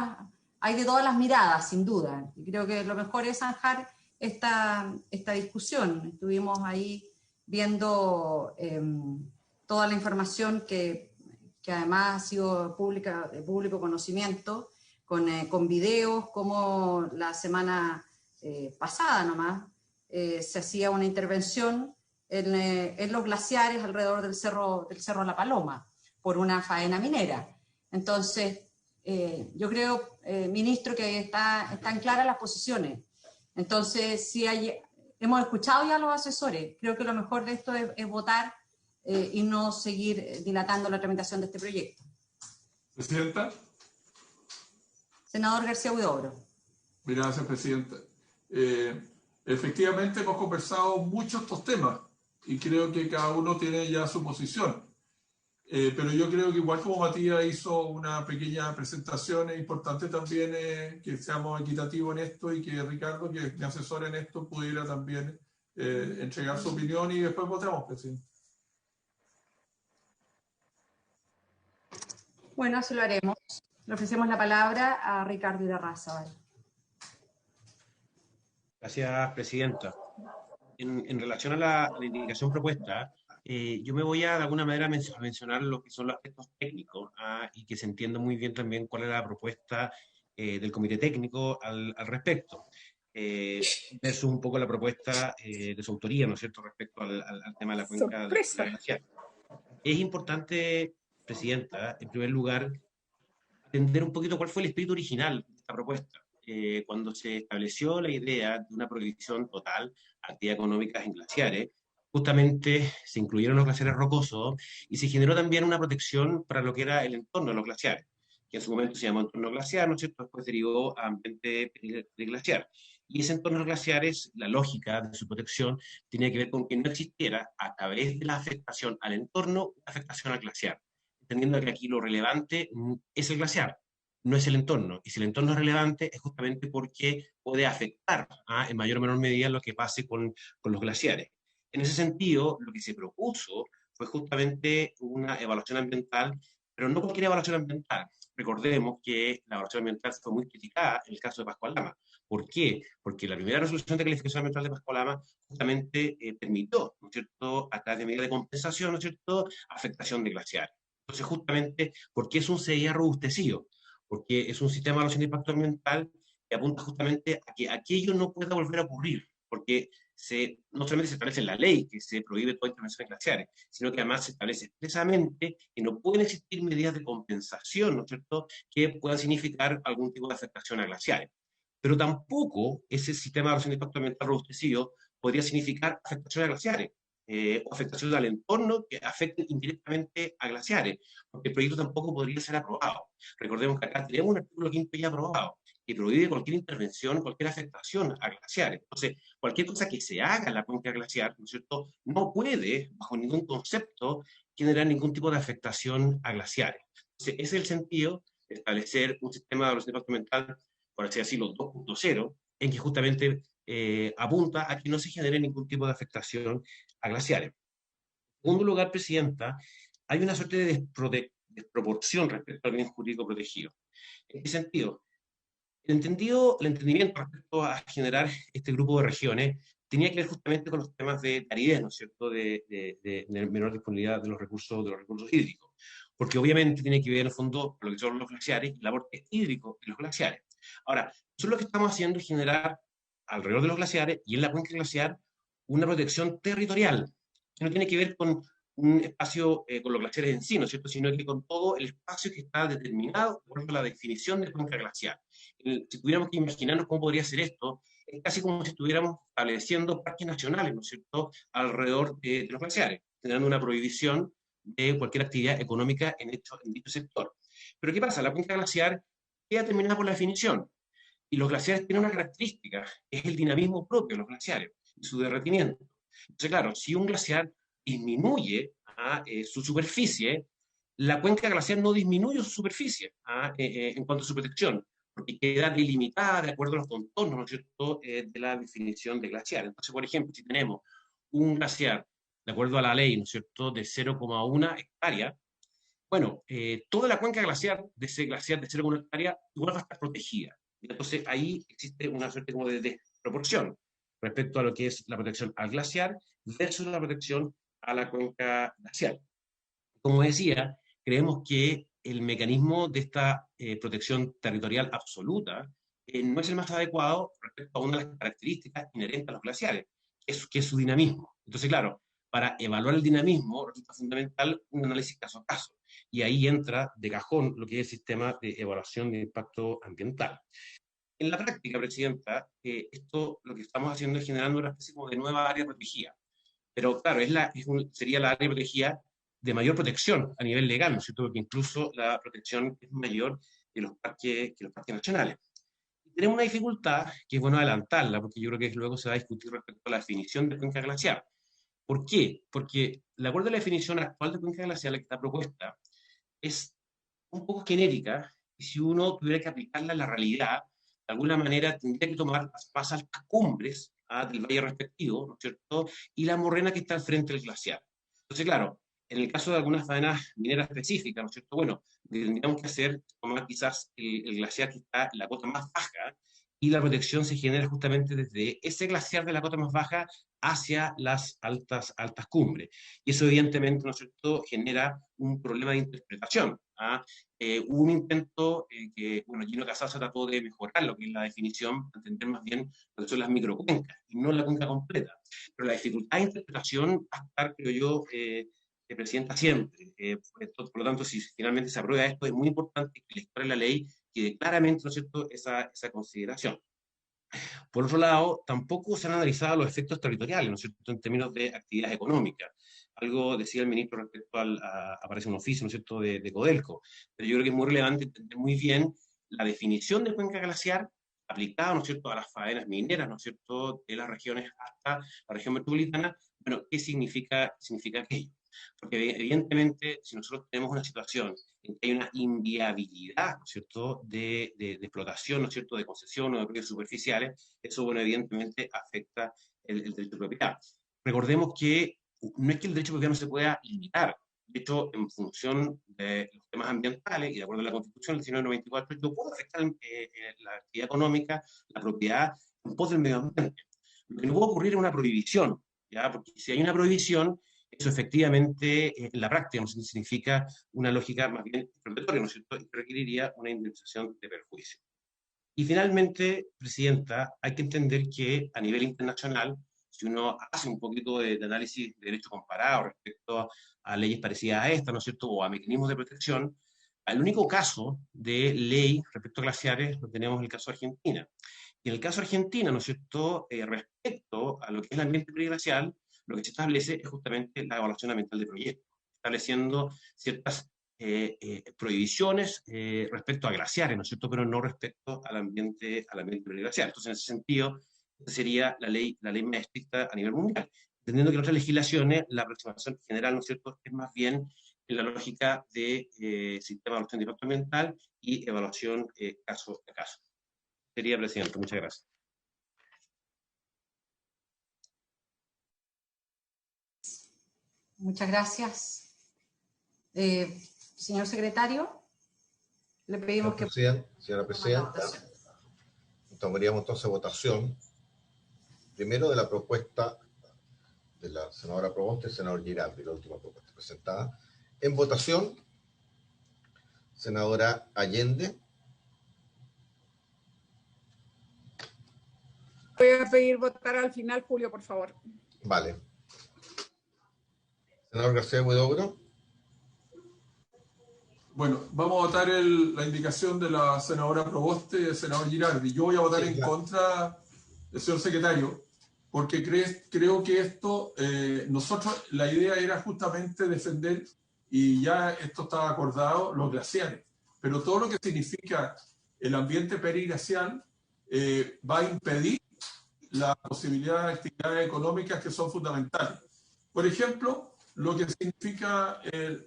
las miradas, sin duda. Y creo que lo mejor es zanjar esta discusión. Estuvimos ahí viendo toda la información que además ha sido pública, de público conocimiento, con videos, como la semana pasada nomás se hacía una intervención en los glaciares alrededor del cerro La Paloma por una faena minera. Entonces, yo creo, ministro, que están claras las posiciones. Entonces, hemos escuchado ya a los asesores. Creo que lo mejor de esto es votar y no seguir dilatando la tramitación de este proyecto. Presidenta. Senador García Huidobro. Gracias, Presidenta. Efectivamente, hemos conversado mucho estos temas y creo que cada uno tiene ya su posición. Pero yo creo que igual como Matías hizo una pequeña presentación, es importante también que seamos equitativos en esto y que Ricardo, que me asesora en esto, pudiera también entregar su opinión y después votamos, Presidente. Bueno, así lo haremos. Le ofrecemos la palabra a Ricardo Irarrázaval. Gracias, Presidenta. En relación a la indicación propuesta, yo me voy de alguna manera a mencionar lo que son los aspectos técnicos y que se entienda muy bien también cuál es la propuesta del Comité Técnico al respecto. Versus un poco la propuesta de su autoría, ¿no es cierto?, respecto al tema de la cuenca de la glaciar. Es importante, Presidenta, en primer lugar, entender un poquito cuál fue el espíritu original de esta propuesta. Cuando se estableció la idea de una prohibición total de actividades económicas en glaciares, justamente se incluyeron los glaciares rocosos y se generó también una protección para lo que era el entorno de los glaciares, que en su momento se llamó entorno glaciar, ¿no es cierto?, después derivó a ambiente glaciar. Y ese entorno de los glaciares, la lógica de su protección, tenía que ver con que no existiera, a través de la afectación al entorno, una afectación al glaciar, entendiendo que aquí lo relevante es el glaciar, no es el entorno. Y si el entorno es relevante, es justamente porque puede afectar en mayor o menor medida lo que pase con los glaciares. En ese sentido, lo que se propuso fue justamente una evaluación ambiental, pero no cualquier evaluación ambiental. Recordemos que la evaluación ambiental fue muy criticada en el caso de Pascualama. ¿Por qué? Porque la primera resolución de calificación ambiental de Pascualama justamente permitió, ¿no es cierto?, a través de medidas de compensación, ¿no es cierto?, afectación de glaciares. Entonces, justamente, ¿por qué es un CIA robustecido? Porque es un sistema de evaluación de impacto ambiental que apunta justamente a que aquello no pueda volver a ocurrir, porque no solamente se establece en la ley que se prohíbe toda intervención en glaciares, sino que además se establece expresamente que no pueden existir medidas de compensación, ¿no es cierto?, que puedan significar algún tipo de afectación a glaciares. Pero tampoco ese sistema de evaluación de impacto ambiental robustecido podría significar afectación a glaciares, o afectación al entorno que afecten indirectamente a glaciares, porque el proyecto tampoco podría ser aprobado. Recordemos que acá tenemos un artículo 5 ya aprobado, que prohíbe cualquier intervención, cualquier afectación a glaciares. Entonces, cualquier cosa que se haga en la cuenca glaciar, ¿no es cierto?, no puede, bajo ningún concepto, generar ningún tipo de afectación a glaciares. Entonces, ese es el sentido de establecer un sistema de evaluación de impacto ambiental, por así decirlo, 2.0, en que justamente apunta a que no se genere ningún tipo de afectación a glaciares. En segundo lugar, Presidenta, hay una suerte de desproporción respecto al bien jurídico protegido. ¿En qué sentido? El entendimiento respecto a generar este grupo de regiones tenía que ver justamente con los temas de aridez, ¿no es cierto?, de menor disponibilidad de los recursos hídricos. Porque obviamente tiene que ver en el fondo con lo que son los glaciares y el aporte hídrico de los glaciares. Ahora, nosotros lo que estamos haciendo es generar alrededor de los glaciares y en la cuenca glaciar una protección territorial, que no tiene que ver con un espacio con los glaciares en sí, ¿no es cierto?, sino que con todo el espacio que está determinado de acuerdo a la definición de cuenca glaciar. Si tuviéramos que imaginarnos cómo podría ser esto, es casi como si estuviéramos estableciendo parques nacionales, ¿no es cierto?, alrededor de los glaciares, generando una prohibición de cualquier actividad económica en dicho sector. Pero ¿qué pasa? La cuenca glaciar queda terminada por la definición, y los glaciares tienen una característica, es el dinamismo propio de los glaciares, y su derretimiento. Entonces, claro, si un glaciar disminuye su superficie, la cuenca glaciar no disminuye su superficie en cuanto a su protección, porque queda delimitada de acuerdo a los contornos, ¿no es cierto?, de la definición de glaciar. Entonces, por ejemplo, si tenemos un glaciar, de acuerdo a la ley, ¿no es cierto?, de 0,1 hectárea, bueno, toda la cuenca glaciar de ese glaciar de 0,1 hectárea igual va a estar protegida. Entonces, ahí existe una suerte como de desproporción respecto a lo que es la protección al glaciar versus la protección a la cuenca glacial. Como decía, creemos que el mecanismo de esta protección territorial absoluta no es el más adecuado respecto a una de las características inherentes a los glaciares, que es su dinamismo. Entonces, claro, para evaluar el dinamismo resulta fundamental un análisis caso a caso, y ahí entra de cajón lo que es el sistema de evaluación de impacto ambiental. En la práctica, Presidenta, esto lo que estamos haciendo es generando una especie como de nueva área protegida. Pero claro, sería la área protegida de mayor protección a nivel legal, ¿no es cierto? Porque incluso la protección es mayor que los parques nacionales. Y tenemos una dificultad que es bueno adelantarla, porque yo creo que luego se va a discutir respecto a la definición de cuenca glaciar. ¿Por qué? Porque, de acuerdo a la definición actual de cuenca glaciar, la que está propuesta, es un poco genérica, y si uno tuviera que aplicarla a la realidad, de alguna manera tendría que tomar las más altas cumbres del valle respectivo, ¿no es cierto?, y la morrena que está al frente del glaciar. Entonces, claro, en el caso de algunas faenas mineras específicas, ¿no es cierto?, bueno, tendríamos que tomar quizás el glaciar que está en la cota más baja, y la protección se genera justamente desde ese glaciar de la cota más baja hacia las altas cumbres. Y eso evidentemente, ¿no es cierto?, genera un problema de interpretación. Hubo un intento que, bueno, Gino Casal se trató de mejorar lo que es la definición, entender más bien lo que son las microcuencas, y no la cuenca completa. Pero la dificultad de interpretación va a estar, creo yo, se presenta siempre. Por lo tanto, si finalmente se aprueba esto, es muy importante que la historia de la ley quede claramente, ¿no es cierto?, esa consideración. Por otro lado, tampoco se han analizado los efectos territoriales, ¿no es cierto?, en términos de actividades económicas. Algo decía el ministro respecto aparece un oficio, ¿no es cierto?, de Codelco. Pero yo creo que es muy relevante entender muy bien la definición de cuenca glaciar aplicada, ¿no es cierto?, a las faenas mineras, ¿no es cierto?, de las regiones hasta la región metropolitana. Bueno, ¿qué significa aquello? Porque evidentemente, si nosotros tenemos una situación en que hay una inviabilidad, ¿no es cierto?, de explotación, ¿no es cierto?, de concesión o de precios superficiales, eso, bueno, evidentemente afecta el derecho de propiedad. Recordemos que no es que el derecho de propiedad no se pueda limitar. De hecho, en función de los temas ambientales y de acuerdo a la Constitución, el 1994, yo puedo afectar la actividad económica, la propiedad, en pos del medio ambiente. Lo que no puede ocurrir es una prohibición, ¿ya? Porque si hay una prohibición, eso efectivamente en la práctica no significa una lógica más bien protectoria, ¿no es cierto?, y requeriría una indemnización de perjuicio. Y finalmente, Presidenta, hay que entender que a nivel internacional, si uno hace un poquito de análisis de derecho comparado respecto a leyes parecidas a esta, ¿no es cierto?, o a mecanismos de protección, el único caso de ley respecto a glaciares lo tenemos en el caso de Argentina. Y en el caso de Argentina, ¿no es cierto?, respecto a lo que es el ambiente periglacial, lo que se establece es justamente la evaluación ambiental de proyectos, estableciendo ciertas prohibiciones respecto a glaciares, ¿no es cierto?, pero no respecto al ambiente periglacial. Entonces, en ese sentido, esta sería la ley más estricta a nivel mundial. Entendiendo que en otras legislaciones la aproximación general, ¿no es cierto?, es más bien en la lógica de sistema de evaluación de impacto ambiental y evaluación caso a caso. Sería, Presidente. Muchas gracias. Muchas gracias. Señor secretario, le pedimos que... Señora Presidenta, tomaríamos entonces votación, primero de la propuesta de la senadora Proboste y el senador Giraldi, la última propuesta presentada. En votación, senadora Allende. Voy a pedir votar al final, Julio, por favor. Vale. Senador García Huidobro. Bueno, vamos a votar la indicación de la senadora Proboste y del senador Girardi. Yo voy a votar en contra del señor secretario, porque creo que esto, nosotros, la idea era justamente defender, y ya esto estaba acordado, los glaciares. Pero todo lo que significa el ambiente periglacial va a impedir la posibilidad de actividades económicas que son fundamentales. Por ejemplo, lo que significa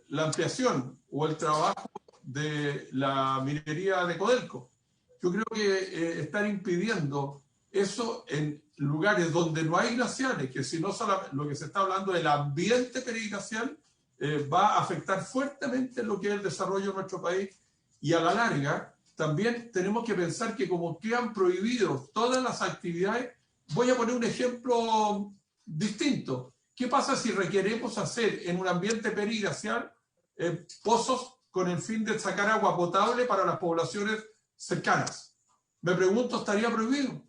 la ampliación o el trabajo de la minería de Codelco. Yo creo que estar impidiendo eso en lugares donde no hay glaciares, que si no solamente lo que se está hablando del ambiente periglacial, va a afectar fuertemente lo que es el desarrollo de nuestro país, y a la larga también tenemos que pensar que como quedan prohibidos todas las actividades, voy a poner un ejemplo distinto. ¿Qué pasa si requeremos hacer en un ambiente periglacial pozos con el fin de sacar agua potable para las poblaciones cercanas? Me pregunto, ¿estaría prohibido?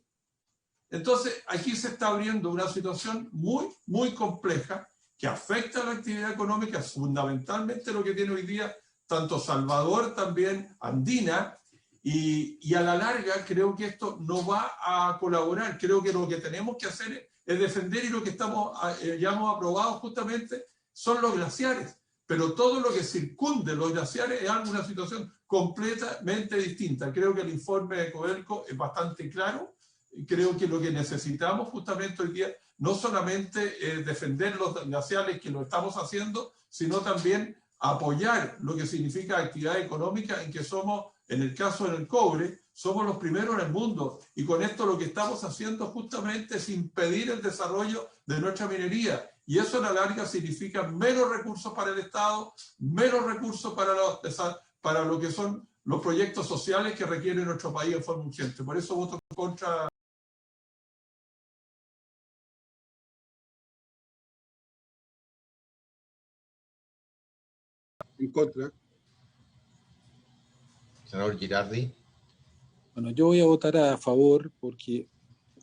Entonces, aquí se está abriendo una situación muy, muy compleja que afecta a la actividad económica, fundamentalmente lo que tiene hoy día tanto Salvador, también Andina, y a la larga creo que esto no va a colaborar. Creo que lo que tenemos que hacer es defender, y lo que ya hemos aprobado justamente son los glaciares, pero todo lo que circunde los glaciares es una situación completamente distinta. Creo que el informe de Codelco es bastante claro. Creo que lo que necesitamos justamente hoy día no solamente es defender los glaciares, que lo estamos haciendo, sino también apoyar lo que significa actividad económica, en que somos, en el caso del cobre, somos los primeros en el mundo, y con esto lo que estamos haciendo justamente es impedir el desarrollo de nuestra minería, y eso a la larga significa menos recursos para el Estado, menos recursos para lo que son los proyectos sociales que requiere nuestro país en forma urgente. Por eso voto en contra. En contra. Senador Girardi. Bueno, yo voy a votar a favor porque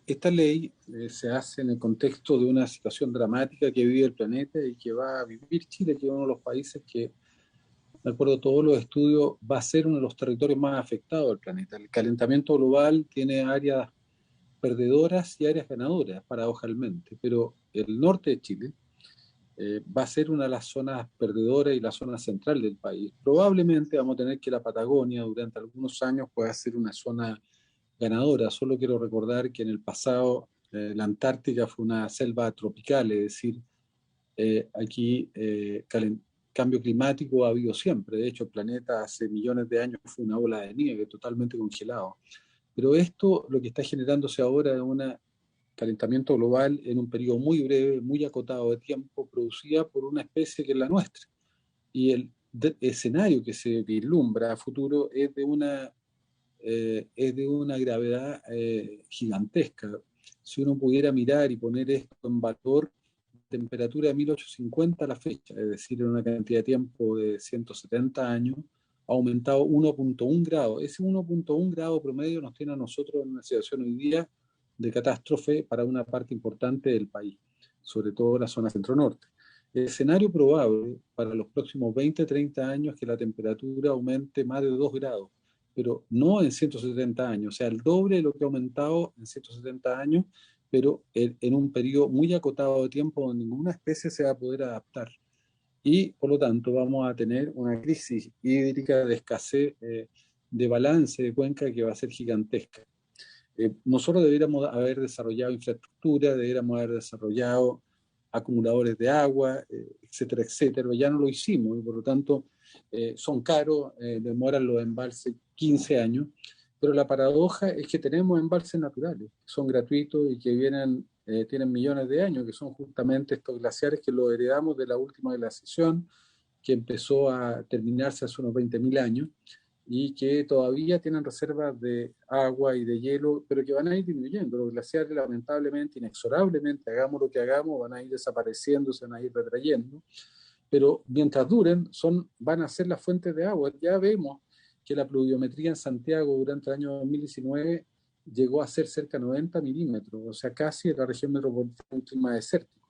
esta ley se hace en el contexto de una situación dramática que vive el planeta y que va a vivir Chile, que es uno de los países que, de acuerdo a todos los estudios, va a ser uno de los territorios más afectados del planeta. El calentamiento global tiene áreas perdedoras y áreas ganadoras, paradojalmente, pero el norte de Chile va a ser una de las zonas perdedoras y la zona central del país. Probablemente vamos a tener que la Patagonia durante algunos años pueda ser una zona ganadora. Solo quiero recordar que en el pasado la Antártica fue una selva tropical, es decir, aquí cambio climático ha habido siempre. De hecho, el planeta hace millones de años fue una bola de nieve totalmente congelado. Pero esto lo que está generándose ahora es un calentamiento global en un periodo muy breve, muy acotado de tiempo, producida por una especie que es la nuestra. Y el escenario que se vislumbra a futuro es de una gravedad gigantesca. Si uno pudiera mirar y poner esto en valor, temperatura de 1850 a la fecha, es decir, en una cantidad de tiempo de 170 años, ha aumentado 1.1 grado. Ese 1.1 grado promedio nos tiene a nosotros en una situación hoy día de catástrofe para una parte importante del país, sobre todo la zona centro-norte. El escenario probable para los próximos 20-30 años es que la temperatura aumente más de 2 grados, pero no en 170 años, o sea, el doble de lo que ha aumentado en 170 años, pero en un periodo muy acotado de tiempo donde ninguna especie se va a poder adaptar. Y por lo tanto vamos a tener una crisis hídrica de escasez, de balance de cuenca que va a ser gigantesca. Nosotros deberíamos haber desarrollado infraestructura, deberíamos haber desarrollado acumuladores de agua, etcétera, etcétera. Ya no lo hicimos y por lo tanto son caros, demoran los embalses 15 años, pero la paradoja es que tenemos embalses naturales, que son gratuitos y que tienen millones de años, que son justamente estos glaciares que los heredamos de la última glaciación, que empezó a terminarse hace unos 20.000 años, y que todavía tienen reservas de agua y de hielo, pero que van a ir disminuyendo. Los glaciares, lamentablemente, inexorablemente, hagamos lo que hagamos, van a ir desapareciendo, se van a ir retrayendo, pero mientras duren, van a ser las fuentes de agua. Ya vemos que la pluviometría en Santiago durante el año 2019 llegó a ser cerca de 90 milímetros, o sea, casi en la región metropolitana un clima desértico.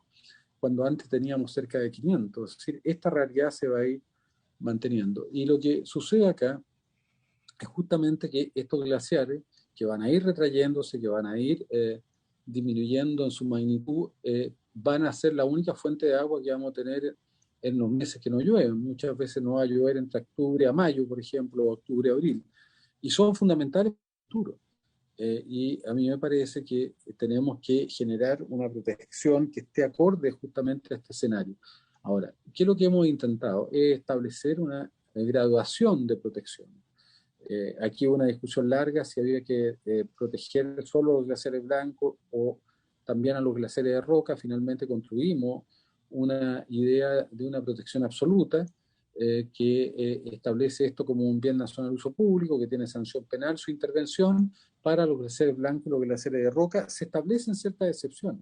cuando antes teníamos cerca de 500. Es decir, esta realidad se va a ir manteniendo. Y lo que sucede acá es justamente que estos glaciares, que van a ir retrayéndose, que van a ir disminuyendo en su magnitud, van a ser la única fuente de agua que vamos a tener en los meses que no llueven. Muchas veces no va a llover entre octubre a mayo, por ejemplo, o octubre a abril. Y son fundamentales para el futuro. Y a mí me parece que tenemos que generar una protección que esté acorde justamente a este escenario. Ahora, ¿qué es lo que hemos intentado? Es establecer una graduación de protección. Aquí hubo una discusión larga si había que proteger solo los glaciares blancos o también a los glaciares de roca. Finalmente construimos una idea de una protección absoluta que establece esto como un bien nacional de uso público, que tiene sanción penal su intervención. Para los glaciares blancos y los glaciares de roca se establecen ciertas excepciones.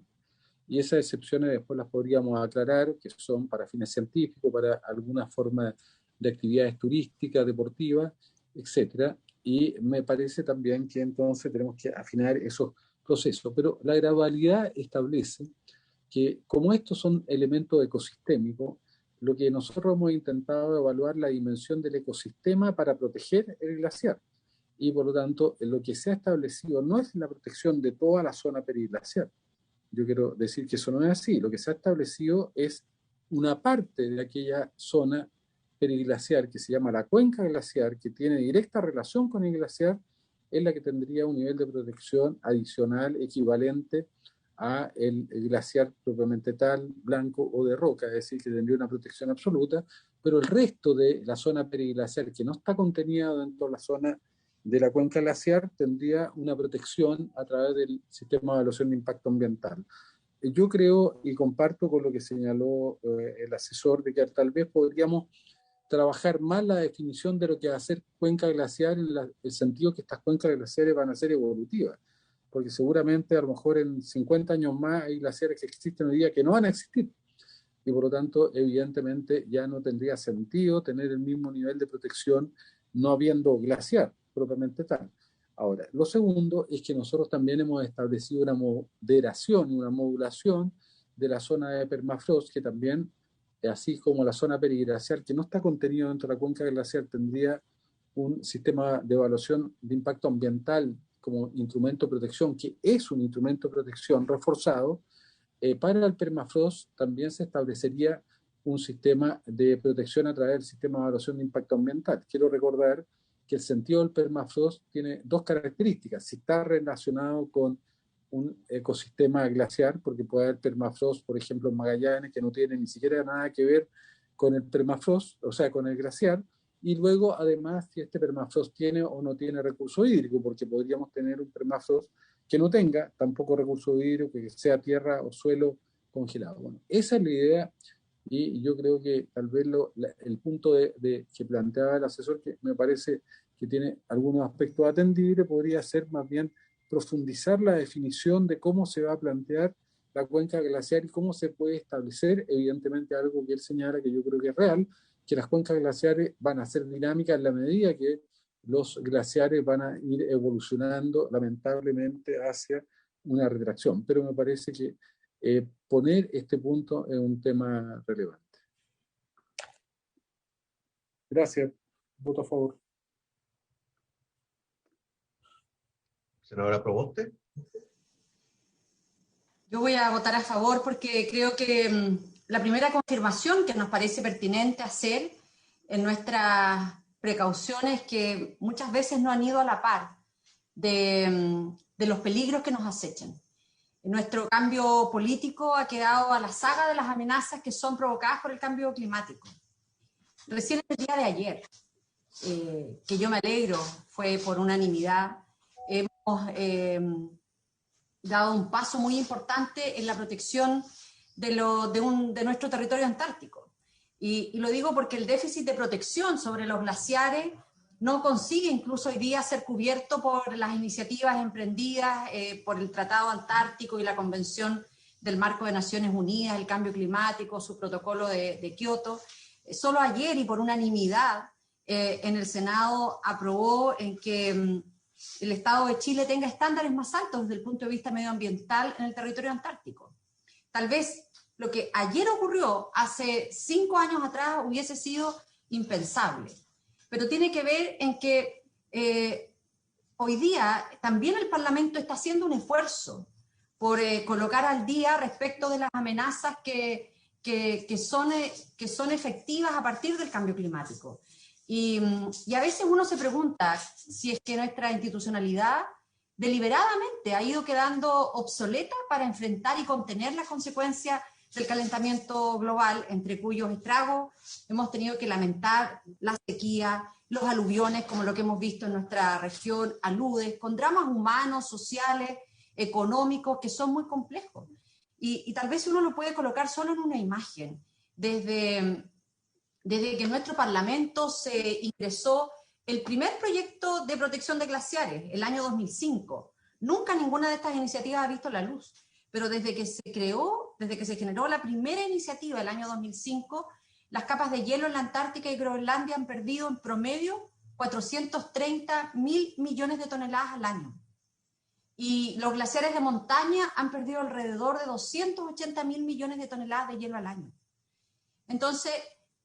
Y esas excepciones después las podríamos aclarar, que son para fines científicos, para alguna forma de actividades turísticas, deportivas, etcétera. Y me parece también que entonces tenemos que afinar esos procesos. Pero la gradualidad establece que, como estos son elementos ecosistémicos, lo que nosotros hemos intentado es evaluar la dimensión del ecosistema para proteger el glaciar. Y por lo tanto, lo que se ha establecido no es la protección de toda la zona periglaciar. Yo quiero decir que eso no es así. Lo que se ha establecido es una parte de aquella zona periglaciar que se llama la cuenca glaciar, que tiene directa relación con el glaciar, es la que tendría un nivel de protección adicional equivalente a el glaciar propiamente tal, blanco o de roca, es decir, que tendría una protección absoluta, pero el resto de la zona periglaciar que no está contenida dentro de la zona de la cuenca glaciar tendría una protección a través del sistema de evaluación de impacto ambiental. Yo creo y comparto con lo que señaló el asesor de que tal vez podríamos trabajar más la definición de lo que va a ser cuenca glaciar en el sentido que estas cuencas glaciares van a ser evolutivas, porque seguramente a lo mejor en 50 años más hay glaciares que existen hoy día que no van a existir, y por lo tanto evidentemente ya no tendría sentido tener el mismo nivel de protección no habiendo glaciar propiamente tal. Ahora, lo segundo es que nosotros también hemos establecido una moderación, una modulación de la zona de permafrost, que también, así como la zona periglaciar, que no está contenido dentro de la cuenca glaciar, tendría un sistema de evaluación de impacto ambiental como instrumento de protección, que es un instrumento de protección reforzado. Para el permafrost también se establecería un sistema de protección a través del sistema de evaluación de impacto ambiental. Quiero recordar que el sentido del permafrost tiene dos características. Si está relacionado con un ecosistema glaciar, porque puede haber permafrost, por ejemplo, en Magallanes, que no tiene ni siquiera nada que ver con el permafrost, o sea, con el glaciar, y luego, además, si este permafrost tiene o no tiene recurso hídrico, porque podríamos tener un permafrost que no tenga tampoco recurso hídrico, que sea tierra o suelo congelado. Bueno, esa es la idea, y yo creo que tal vez el punto que planteaba el asesor, que me parece que tiene algunos aspectos atendibles, podría ser más bien profundizar la definición de cómo se va a plantear la cuenca glaciar y cómo se puede establecer, evidentemente algo que él señala que yo creo que es real, que las cuencas glaciares van a ser dinámicas en la medida que los glaciares van a ir evolucionando lamentablemente hacia una retracción. Pero me parece que poner este punto es un tema relevante. Gracias. Voto a favor. Senadora Proboste. Yo voy a votar a favor porque creo que la primera confirmación que nos parece pertinente hacer en nuestras precauciones que muchas veces no han ido a la par de los peligros que nos acechan. Nuestro cambio político ha quedado a la saga de las amenazas que son provocadas por el cambio climático. Recién el día de ayer, que yo me alegro, fue por unanimidad, hemos dado un paso muy importante en la protección de nuestro territorio antártico. Y lo digo porque el déficit de protección sobre los glaciares no consigue incluso hoy día ser cubierto por las iniciativas emprendidas por el Tratado Antártico y la Convención del Marco de Naciones Unidas, el cambio climático, su protocolo de Kioto. Solo ayer y por unanimidad en el Senado aprobó en que el Estado de Chile tenga estándares más altos desde el punto de vista medioambiental en el territorio antártico. Tal vez lo que ayer ocurrió, hace 5 años atrás hubiese sido impensable. Pero tiene que ver en que hoy día también el Parlamento está haciendo un esfuerzo por colocar al día respecto de las amenazas que son efectivas a partir del cambio climático. Y a veces uno se pregunta si es que nuestra institucionalidad deliberadamente ha ido quedando obsoleta para enfrentar y contener las consecuencias del calentamiento global, entre cuyos estragos hemos tenido que lamentar la sequía, los aluviones, como lo que hemos visto en nuestra región, aludes, con dramas humanos, sociales, económicos, que son muy complejos. Y tal vez uno lo puede colocar solo en una imagen. Desde que en nuestro Parlamento se ingresó el primer proyecto de protección de glaciares, el año 2005, nunca ninguna de estas iniciativas ha visto la luz. Pero desde que se generó la primera iniciativa el año 2005, las capas de hielo en la Antártica y Groenlandia han perdido en promedio 430.000 millones de toneladas al año. Y los glaciares de montaña han perdido alrededor de 280.000 millones de toneladas de hielo al año. Entonces,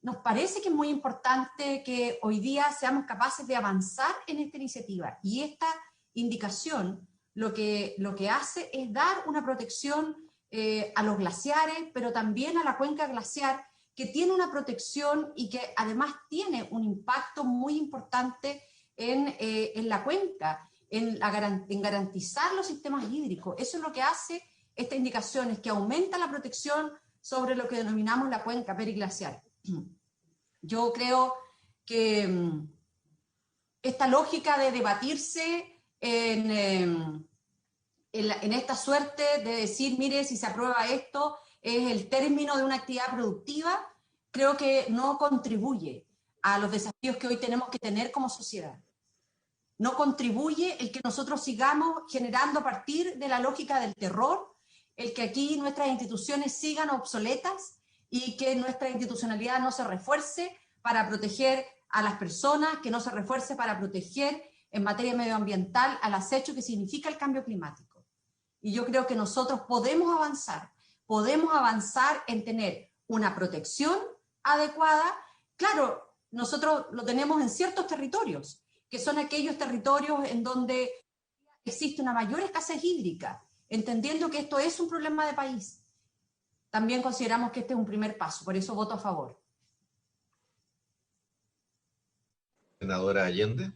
nos parece que es muy importante que hoy día seamos capaces de avanzar en esta iniciativa. Y esta indicación lo que hace es dar una protección a los glaciares, pero también a la cuenca glaciar, que tiene una protección y que además tiene un impacto muy importante en la cuenca, en garantizar los sistemas hídricos. Eso es lo que hace esta indicación, es que aumenta la protección sobre lo que denominamos la cuenca periglacial. Yo creo que esta lógica de debatirse en esta suerte de decir, mire, si se aprueba esto, es el término de una actividad productiva, creo que no contribuye a los desafíos que hoy tenemos que tener como sociedad. No contribuye el que nosotros sigamos generando a partir de la lógica del terror, el que aquí nuestras instituciones sigan obsoletas y que nuestra institucionalidad no se refuerce para proteger a las personas, que no se refuerce para proteger en materia medioambiental al acecho que significa el cambio climático. Y yo creo que nosotros podemos avanzar en tener una protección adecuada. Claro, nosotros lo tenemos en ciertos territorios, que son aquellos territorios en donde existe una mayor escasez hídrica, entendiendo que esto es un problema de país. También consideramos que este es un primer paso, por eso voto a favor. Senadora Allende.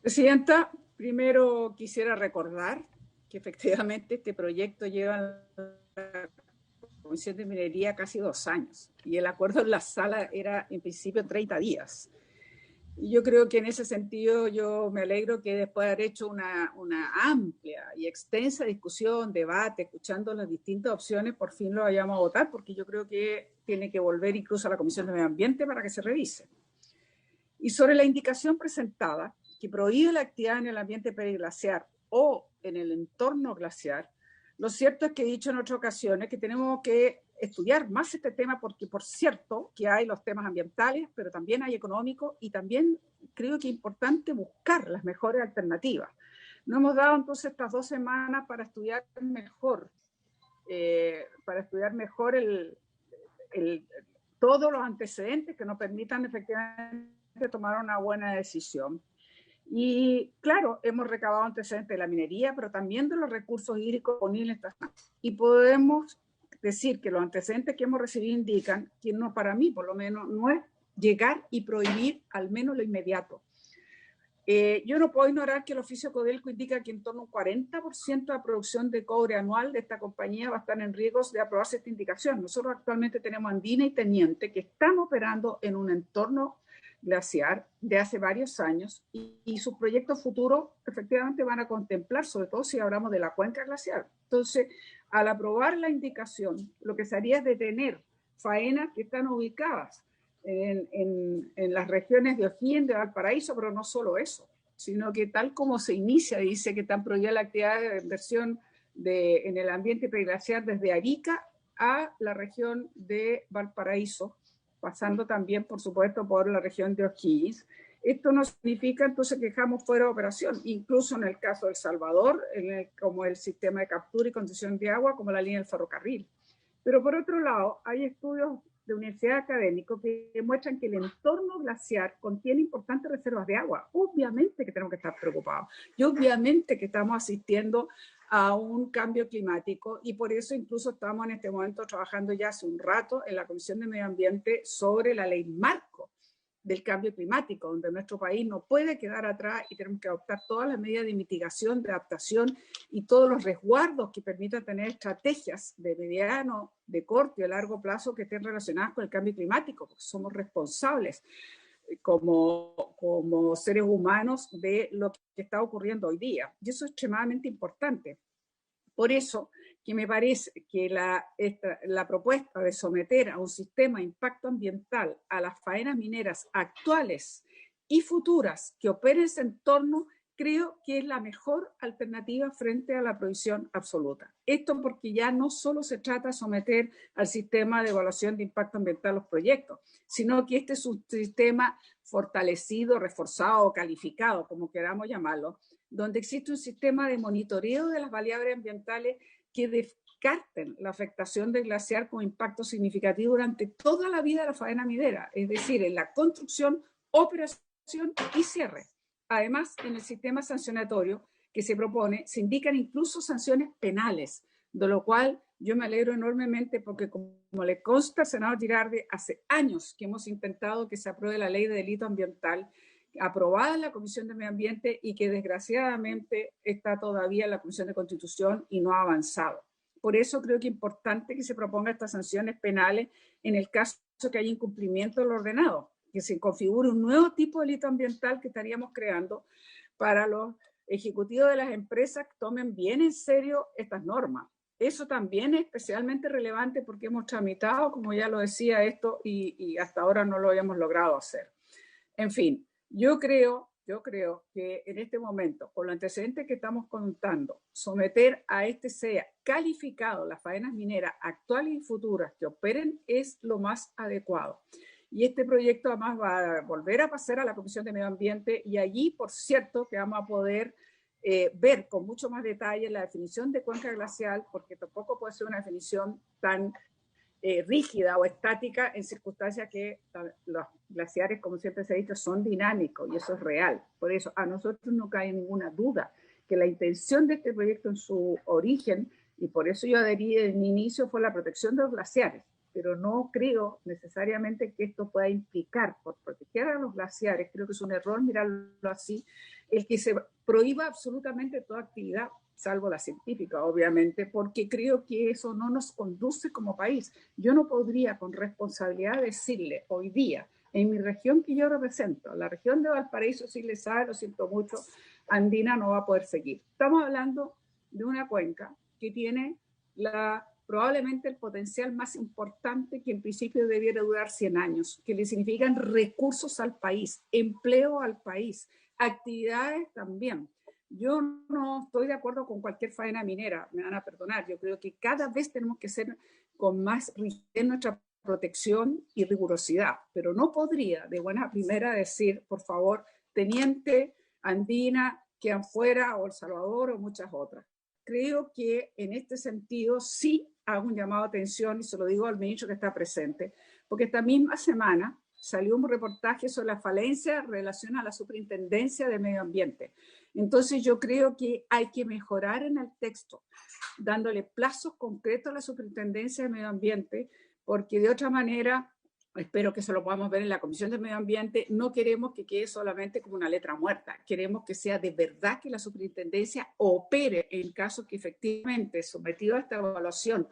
Presidenta, primero quisiera recordar que efectivamente este proyecto lleva en la Comisión de Minería casi 2 años y el acuerdo en la sala era en principio 30 días. Y yo creo que en ese sentido yo me alegro que después de haber hecho una amplia y extensa discusión, debate, escuchando las distintas opciones, por fin lo vayamos a votar, porque yo creo que tiene que volver incluso a la Comisión de Medio Ambiente para que se revise. Y sobre la indicación presentada, que prohíbe la actividad en el ambiente periglaciar o en el entorno glaciar, lo cierto es que he dicho en otras ocasiones que tenemos que estudiar más este tema porque, por cierto, que hay los temas ambientales, pero también hay económicos y también creo que es importante buscar las mejores alternativas. Nos hemos dado entonces estas 2 semanas para estudiar mejor, todos los antecedentes que nos permitan efectivamente tomar una buena decisión. Y claro, hemos recabado antecedentes de la minería, pero también de los recursos hídricos disponibles. Y podemos decir que los antecedentes que hemos recibido indican que no, para mí por lo menos, no es llegar y prohibir al menos lo inmediato. Yo no puedo ignorar que el oficio Codelco indica que en torno a un 40% de la producción de cobre anual de esta compañía va a estar en riesgo de aprobarse esta indicación. Nosotros actualmente tenemos Andina y Teniente que están operando en un entorno glaciar de hace varios años y sus proyectos futuros efectivamente van a contemplar, sobre todo si hablamos de la cuenca glaciar. Entonces, al aprobar la indicación, lo que se haría es detener faenas que están ubicadas en las regiones de O'Higgins, de Valparaíso, pero no solo eso, sino que tal como se inicia, dice que están prohibidas la actividad de inversión en el ambiente periglaciar desde Arica a la región de Valparaíso, pasando también, por supuesto, por la región de O'Higgins. Esto no significa entonces que dejamos fuera de operación, incluso en el caso de El Salvador, como el sistema de captura y conducción de agua, como la línea del ferrocarril. Pero por otro lado, hay estudios de universidades académicos que demuestran que el entorno glaciar contiene importantes reservas de agua. Obviamente que tenemos que estar preocupados y obviamente que estamos asistiendo a un cambio climático y por eso incluso estamos en este momento trabajando ya hace un rato en la Comisión de Medio Ambiente sobre la ley marco del cambio climático, donde nuestro país no puede quedar atrás y tenemos que adoptar todas las medidas de mitigación, de adaptación y todos los resguardos que permitan tener estrategias de mediano, de corto y de largo plazo que estén relacionadas con el cambio climático, porque somos responsables como seres humanos de lo que está ocurriendo hoy día. Y eso es extremadamente importante. Por eso que me parece que la propuesta de someter a un sistema de impacto ambiental a las faenas mineras actuales y futuras que operen en ese entorno, creo que es la mejor alternativa frente a la prohibición absoluta. Esto porque ya no solo se trata de someter al sistema de evaluación de impacto ambiental los proyectos, sino que este es un sistema fortalecido, reforzado o calificado, como queramos llamarlo, donde existe un sistema de monitoreo de las variables ambientales que descarten la afectación del glaciar con impacto significativo durante toda la vida de la faena minera, es decir, en la construcción, operación y cierre. Además, en el sistema sancionatorio que se propone, se indican incluso sanciones penales, de lo cual yo me alegro enormemente porque, como le consta al senador Girardi, hace años que hemos intentado que se apruebe la ley de delito ambiental, aprobada en la Comisión de Medio Ambiente y que desgraciadamente está todavía en la Comisión de Constitución y no ha avanzado. Por eso creo que es importante que se propongan estas sanciones penales en el caso que haya incumplimiento de lo ordenado, que se configure un nuevo tipo de delito ambiental que estaríamos creando para los ejecutivos de las empresas que tomen bien en serio estas normas. Eso también es especialmente relevante porque hemos tramitado, como ya lo decía, esto y hasta ahora no lo habíamos logrado hacer. En fin, yo creo que en este momento, con los antecedentes que estamos contando, someter a este sea calificado las faenas mineras actuales y futuras que operen es lo más adecuado. Y este proyecto además va a volver a pasar a la Comisión de Medio Ambiente y allí, por cierto, que vamos a poder ver con mucho más detalle la definición de cuenca glacial, porque tampoco puede ser una definición tan rígida o estática en circunstancias que los glaciares, como siempre se ha dicho, son dinámicos y eso es real. Por eso a nosotros no cae ninguna duda que la intención de este proyecto en su origen, y por eso yo adherí en inicio, fue la protección de los glaciares, pero no creo necesariamente que esto pueda implicar, por proteger a los glaciares, creo que es un error mirarlo así, el que se prohíba absolutamente toda actividad, salvo la científica, obviamente, porque creo que eso no nos conduce como país. Yo no podría con responsabilidad decirle hoy día, en mi región que yo represento, la región de Valparaíso, si le sabe, lo siento mucho, andina no va a poder seguir. Estamos hablando de una cuenca que tiene probablemente el potencial más importante que en principio debiera durar 100 años, que le significan recursos al país, empleo al país, actividades también. Yo no estoy de acuerdo con cualquier faena minera, me van a perdonar. Yo creo que cada vez tenemos que ser con más rigidez en nuestra protección y rigurosidad, pero no podría de buena primera decir, por favor, teniente, andina, quedan fuera, o El Salvador, o muchas otras. Creo que en este sentido sí hago un llamado a atención, y se lo digo al ministro que está presente, porque esta misma semana salió un reportaje sobre la falencia en relación a la Superintendencia de Medio Ambiente. Entonces yo creo que hay que mejorar en el texto, dándole plazos concretos a la Superintendencia de Medio Ambiente, porque de otra manera, espero que eso lo podamos ver en la Comisión de Medio Ambiente, no queremos que quede solamente como una letra muerta, queremos que sea de verdad que la Superintendencia opere en caso que efectivamente, sometido a esta evaluación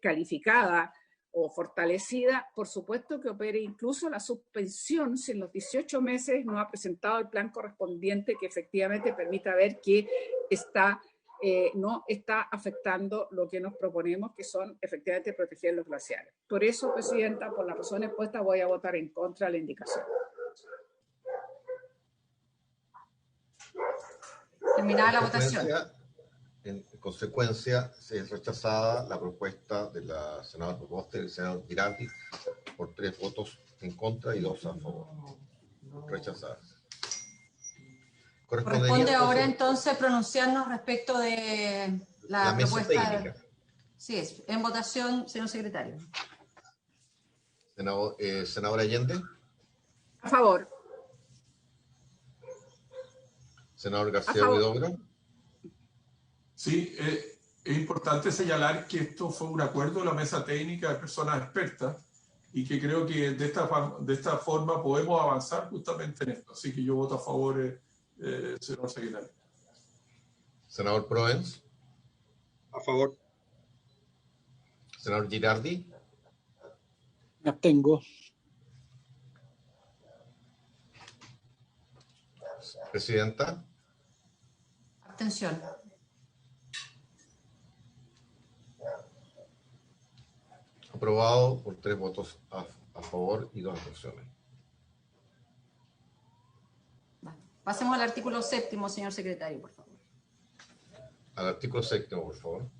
calificada, o fortalecida, por supuesto que opere incluso la suspensión si en los 18 meses no ha presentado el plan correspondiente que efectivamente permita ver que no está afectando lo que nos proponemos, que son efectivamente proteger los glaciares. Por eso, Presidenta, por las razones expuestas, voy a votar en contra de la indicación. Terminada la votación. En consecuencia, se es rechazada la propuesta de la senadora Proboste y del senador Girardi por 3 votos en contra y 2 a favor. Rechazada. Corresponde ahora entonces pronunciarnos respecto de la mesa propuesta técnica. Sí, es. En votación, señor secretario. Senadora Allende. A favor. Senador A García favor. Huidobro. Sí, es importante señalar que esto fue un acuerdo de la mesa técnica de personas expertas y que creo que de esta forma podemos avanzar justamente en esto. Así que yo voto a favor, señor secretario. Senador Proens. A favor. Senador Girardi. Me abstengo. Presidenta. Abstención. Aprobado por 3 votos a favor y 2 abstenciones. Pasemos al artículo 7º, señor secretario, por favor. Al artículo 7º, por favor.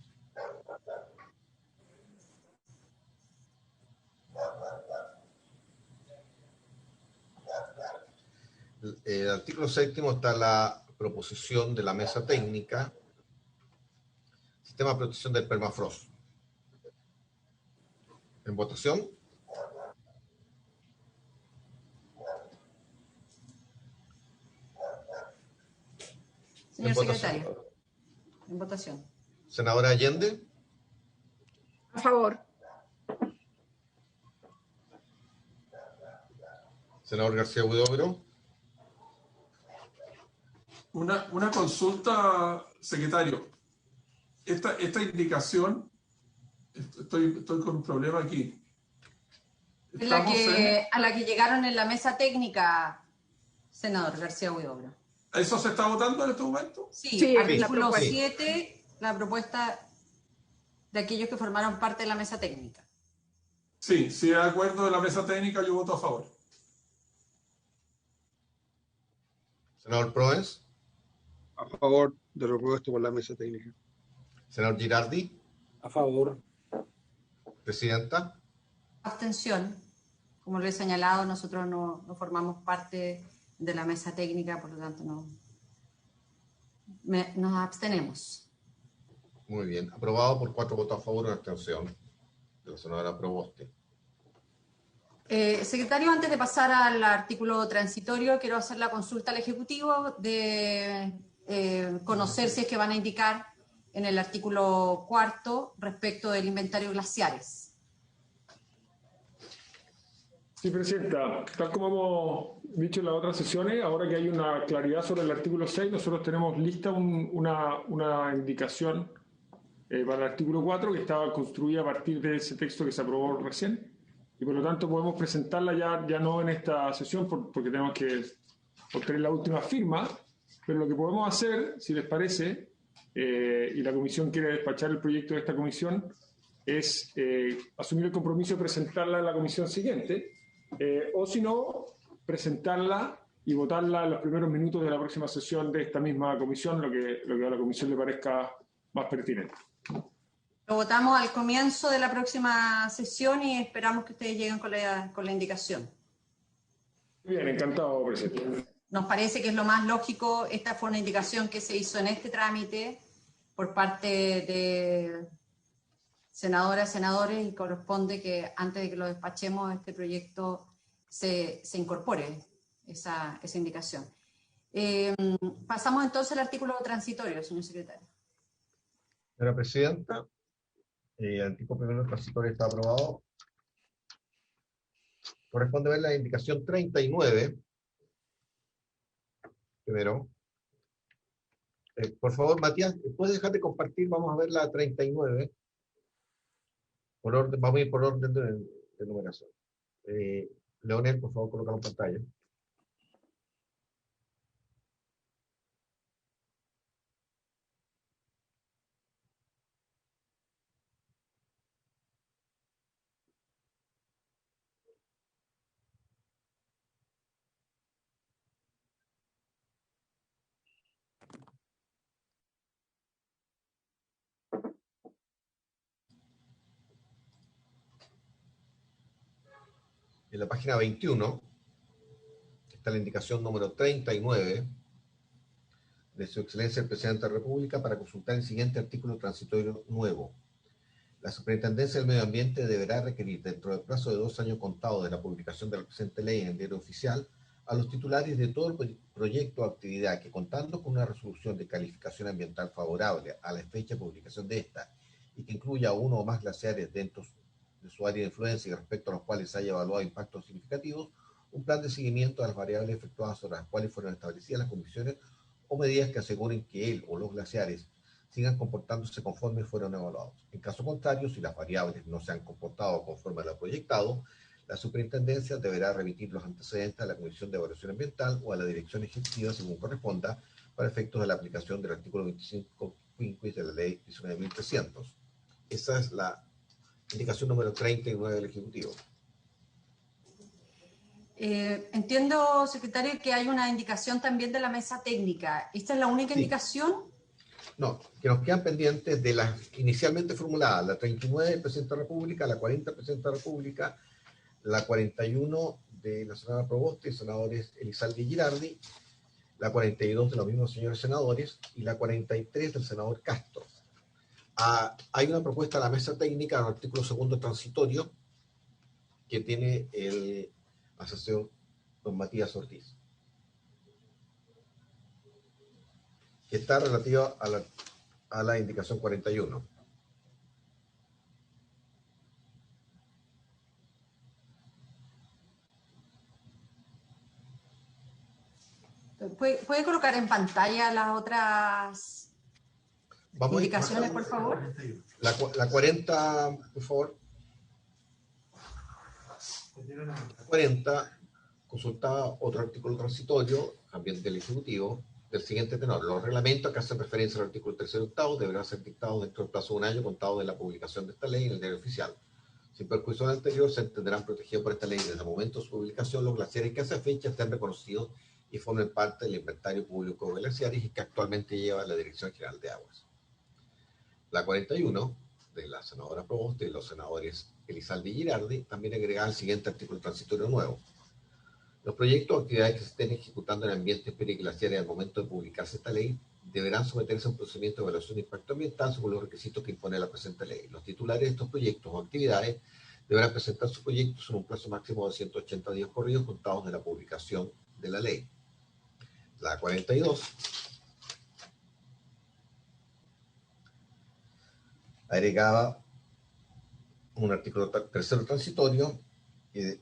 El artículo 7º está la proposición de la mesa técnica, sistema de protección del permafrost. En votación. Señor secretario. En votación. Senadora Allende. A favor. Senador García Huidobro. Una consulta, secretario. Esta indicación, estoy con un problema aquí. A la que llegaron en la mesa técnica, senador García Huidobro. ¿Eso se está votando en este momento? Sí, artículo 7, la propuesta de aquellos que formaron parte de la mesa técnica. Sí, si es de acuerdo de la mesa técnica, yo voto a favor. Senador Proens. A favor de lo propuesto por la mesa técnica. Senador Girardi. A favor. Presidenta. Abstención. Como lo he señalado, nosotros no formamos parte de la mesa técnica, por lo tanto nos abstenemos. Muy bien. Aprobado por 4 votos a favor y 1 abstención de la senadora Proboste. Secretario, antes de pasar al artículo transitorio, quiero hacer la consulta al Ejecutivo de conocer si es que van a indicar en el artículo 4 respecto del inventario glaciares. Sí, Presidenta. Tal como hemos dicho en las otras sesiones, ahora que hay una claridad sobre el artículo 6, nosotros tenemos lista una indicación para el artículo 4 que estaba construida a partir de ese texto que se aprobó recién. Y por lo tanto podemos presentarla ya no en esta sesión porque tenemos que obtener la última firma, pero lo que podemos hacer, si les parece, y la comisión quiere despachar el proyecto de esta comisión, es asumir el compromiso de presentarla en la comisión siguiente, o si no, presentarla y votarla en los primeros minutos de la próxima sesión de esta misma comisión, lo que a la comisión le parezca más pertinente. Lo votamos al comienzo de la próxima sesión y esperamos que ustedes lleguen con la indicación. Bien, encantado, presidente. Nos parece que es lo más lógico. Esta fue una indicación que se hizo en este trámite por parte de senadoras, senadores, y corresponde que antes de que lo despachemos este proyecto se incorpore esa indicación. Pasamos entonces al artículo transitorio, señor secretario. Señora Presidenta, el artículo primero transitorio está aprobado. Corresponde ver la indicación 39. Primero. Por favor, Matías, ¿puedes dejar de compartir? Vamos a ver la 39. Vamos a ir por orden de numeración. Leonel, por favor, colócalo en pantalla. En la página 21 está la indicación número 39 de Su Excelencia el Presidente de la República para consultar el siguiente artículo transitorio nuevo. La Superintendencia del Medio Ambiente deberá requerir, dentro del plazo de 2 años contados de la publicación de la presente ley en el Diario Oficial, a los titulares de todo el proyecto o actividad que, contando con una resolución de calificación ambiental favorable a la fecha de publicación de esta y que incluya uno o más glaciares dentro de su área de influencia y respecto a los cuales se haya evaluado impactos significativos, un plan de seguimiento de las variables efectuadas sobre las cuales fueron establecidas las condiciones o medidas que aseguren que él o los glaciares sigan comportándose conforme fueron evaluados. En caso contrario, si las variables no se han comportado conforme a lo proyectado, la Superintendencia deberá remitir los antecedentes a la Comisión de Evaluación Ambiental o a la Dirección Ejecutiva según corresponda para efectos de la aplicación del artículo 25 quinquis de la Ley 19.300. Esa es la indicación número 39 del Ejecutivo. Entiendo, secretario, que hay una indicación también de la mesa técnica. ¿Esta es la única indicación? No, que nos quedan pendientes de las inicialmente formuladas, la 39 del Presidente de la República, la 40 del Presidente de la República, la 41 de la senadora Proboste y senadores Elizalde y Girardi, la 42 de los mismos señores senadores y la 43 del senador Castro. Hay una propuesta a la mesa técnica en el artículo segundo transitorio que tiene el asesor don Matías Ortiz, que está relativa a la indicación 41. ¿Puede colocar en pantalla las otras indicaciones, por favor? La 40, por favor. La 40 consultaba otro artículo transitorio, también del Ejecutivo, del siguiente tenor. Los reglamentos que hacen referencia al artículo 3 y 8 deberán ser dictados dentro del plazo de un año contado de la publicación de esta ley en el Diario Oficial. Sin perjuicio del anterior, se entenderán protegidos por esta ley desde el momento de su publicación los glaciares que a esa fecha estén reconocidos y formen parte del inventario público de glaciares y que actualmente lleva la Dirección General de Aguas. La 41 de la senadora Proboste y los senadores Elizalde y Girardi también agregaba el siguiente artículo transitorio nuevo. Los proyectos o actividades que se estén ejecutando en ambientes periglaciares al momento de publicarse esta ley deberán someterse a un procedimiento de evaluación de impacto ambiental según los requisitos que impone la presente ley. Los titulares de estos proyectos o actividades deberán presentar sus proyectos en un plazo máximo de 180 días corridos contados de la publicación de la ley. La 42 agregaba un artículo tercero transitorio que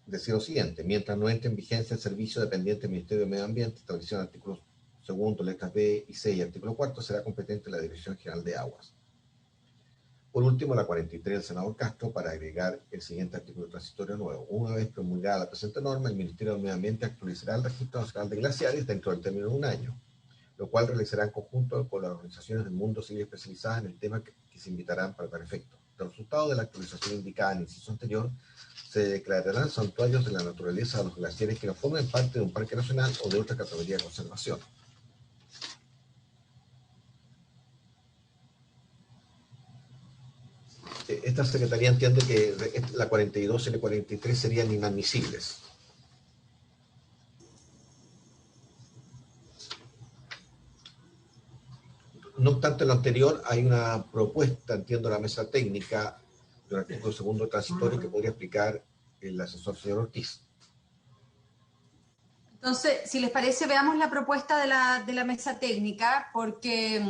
decía lo siguiente: mientras no entre en vigencia el servicio dependiente del Ministerio de Medio Ambiente, establecido en el artículo segundo, letras B y C y artículo 4, será competente la Dirección General de Aguas. Por último, la 43 del senador Castro para agregar el siguiente artículo transitorio nuevo. Una vez promulgada la presente norma, el Ministerio del Medio Ambiente actualizará el Registro Nacional de Glaciares dentro del término de un año, lo cual realizará en conjunto con las organizaciones del mundo civil especializadas en el tema que se invitarán para tal efecto. Los resultados de la actualización indicada en el inciso anterior se declararán santuarios de la naturaleza de los glaciares que no formen parte de un parque nacional o de otra categoría de conservación. Esta Secretaría entiende que la 42 y la 43 serían inadmisibles. No obstante lo anterior, hay una propuesta, entiendo, la mesa técnica de un artículo segundo transitorio que podría explicar el asesor señor Ortiz. Entonces, si les parece, veamos la propuesta de la mesa técnica, porque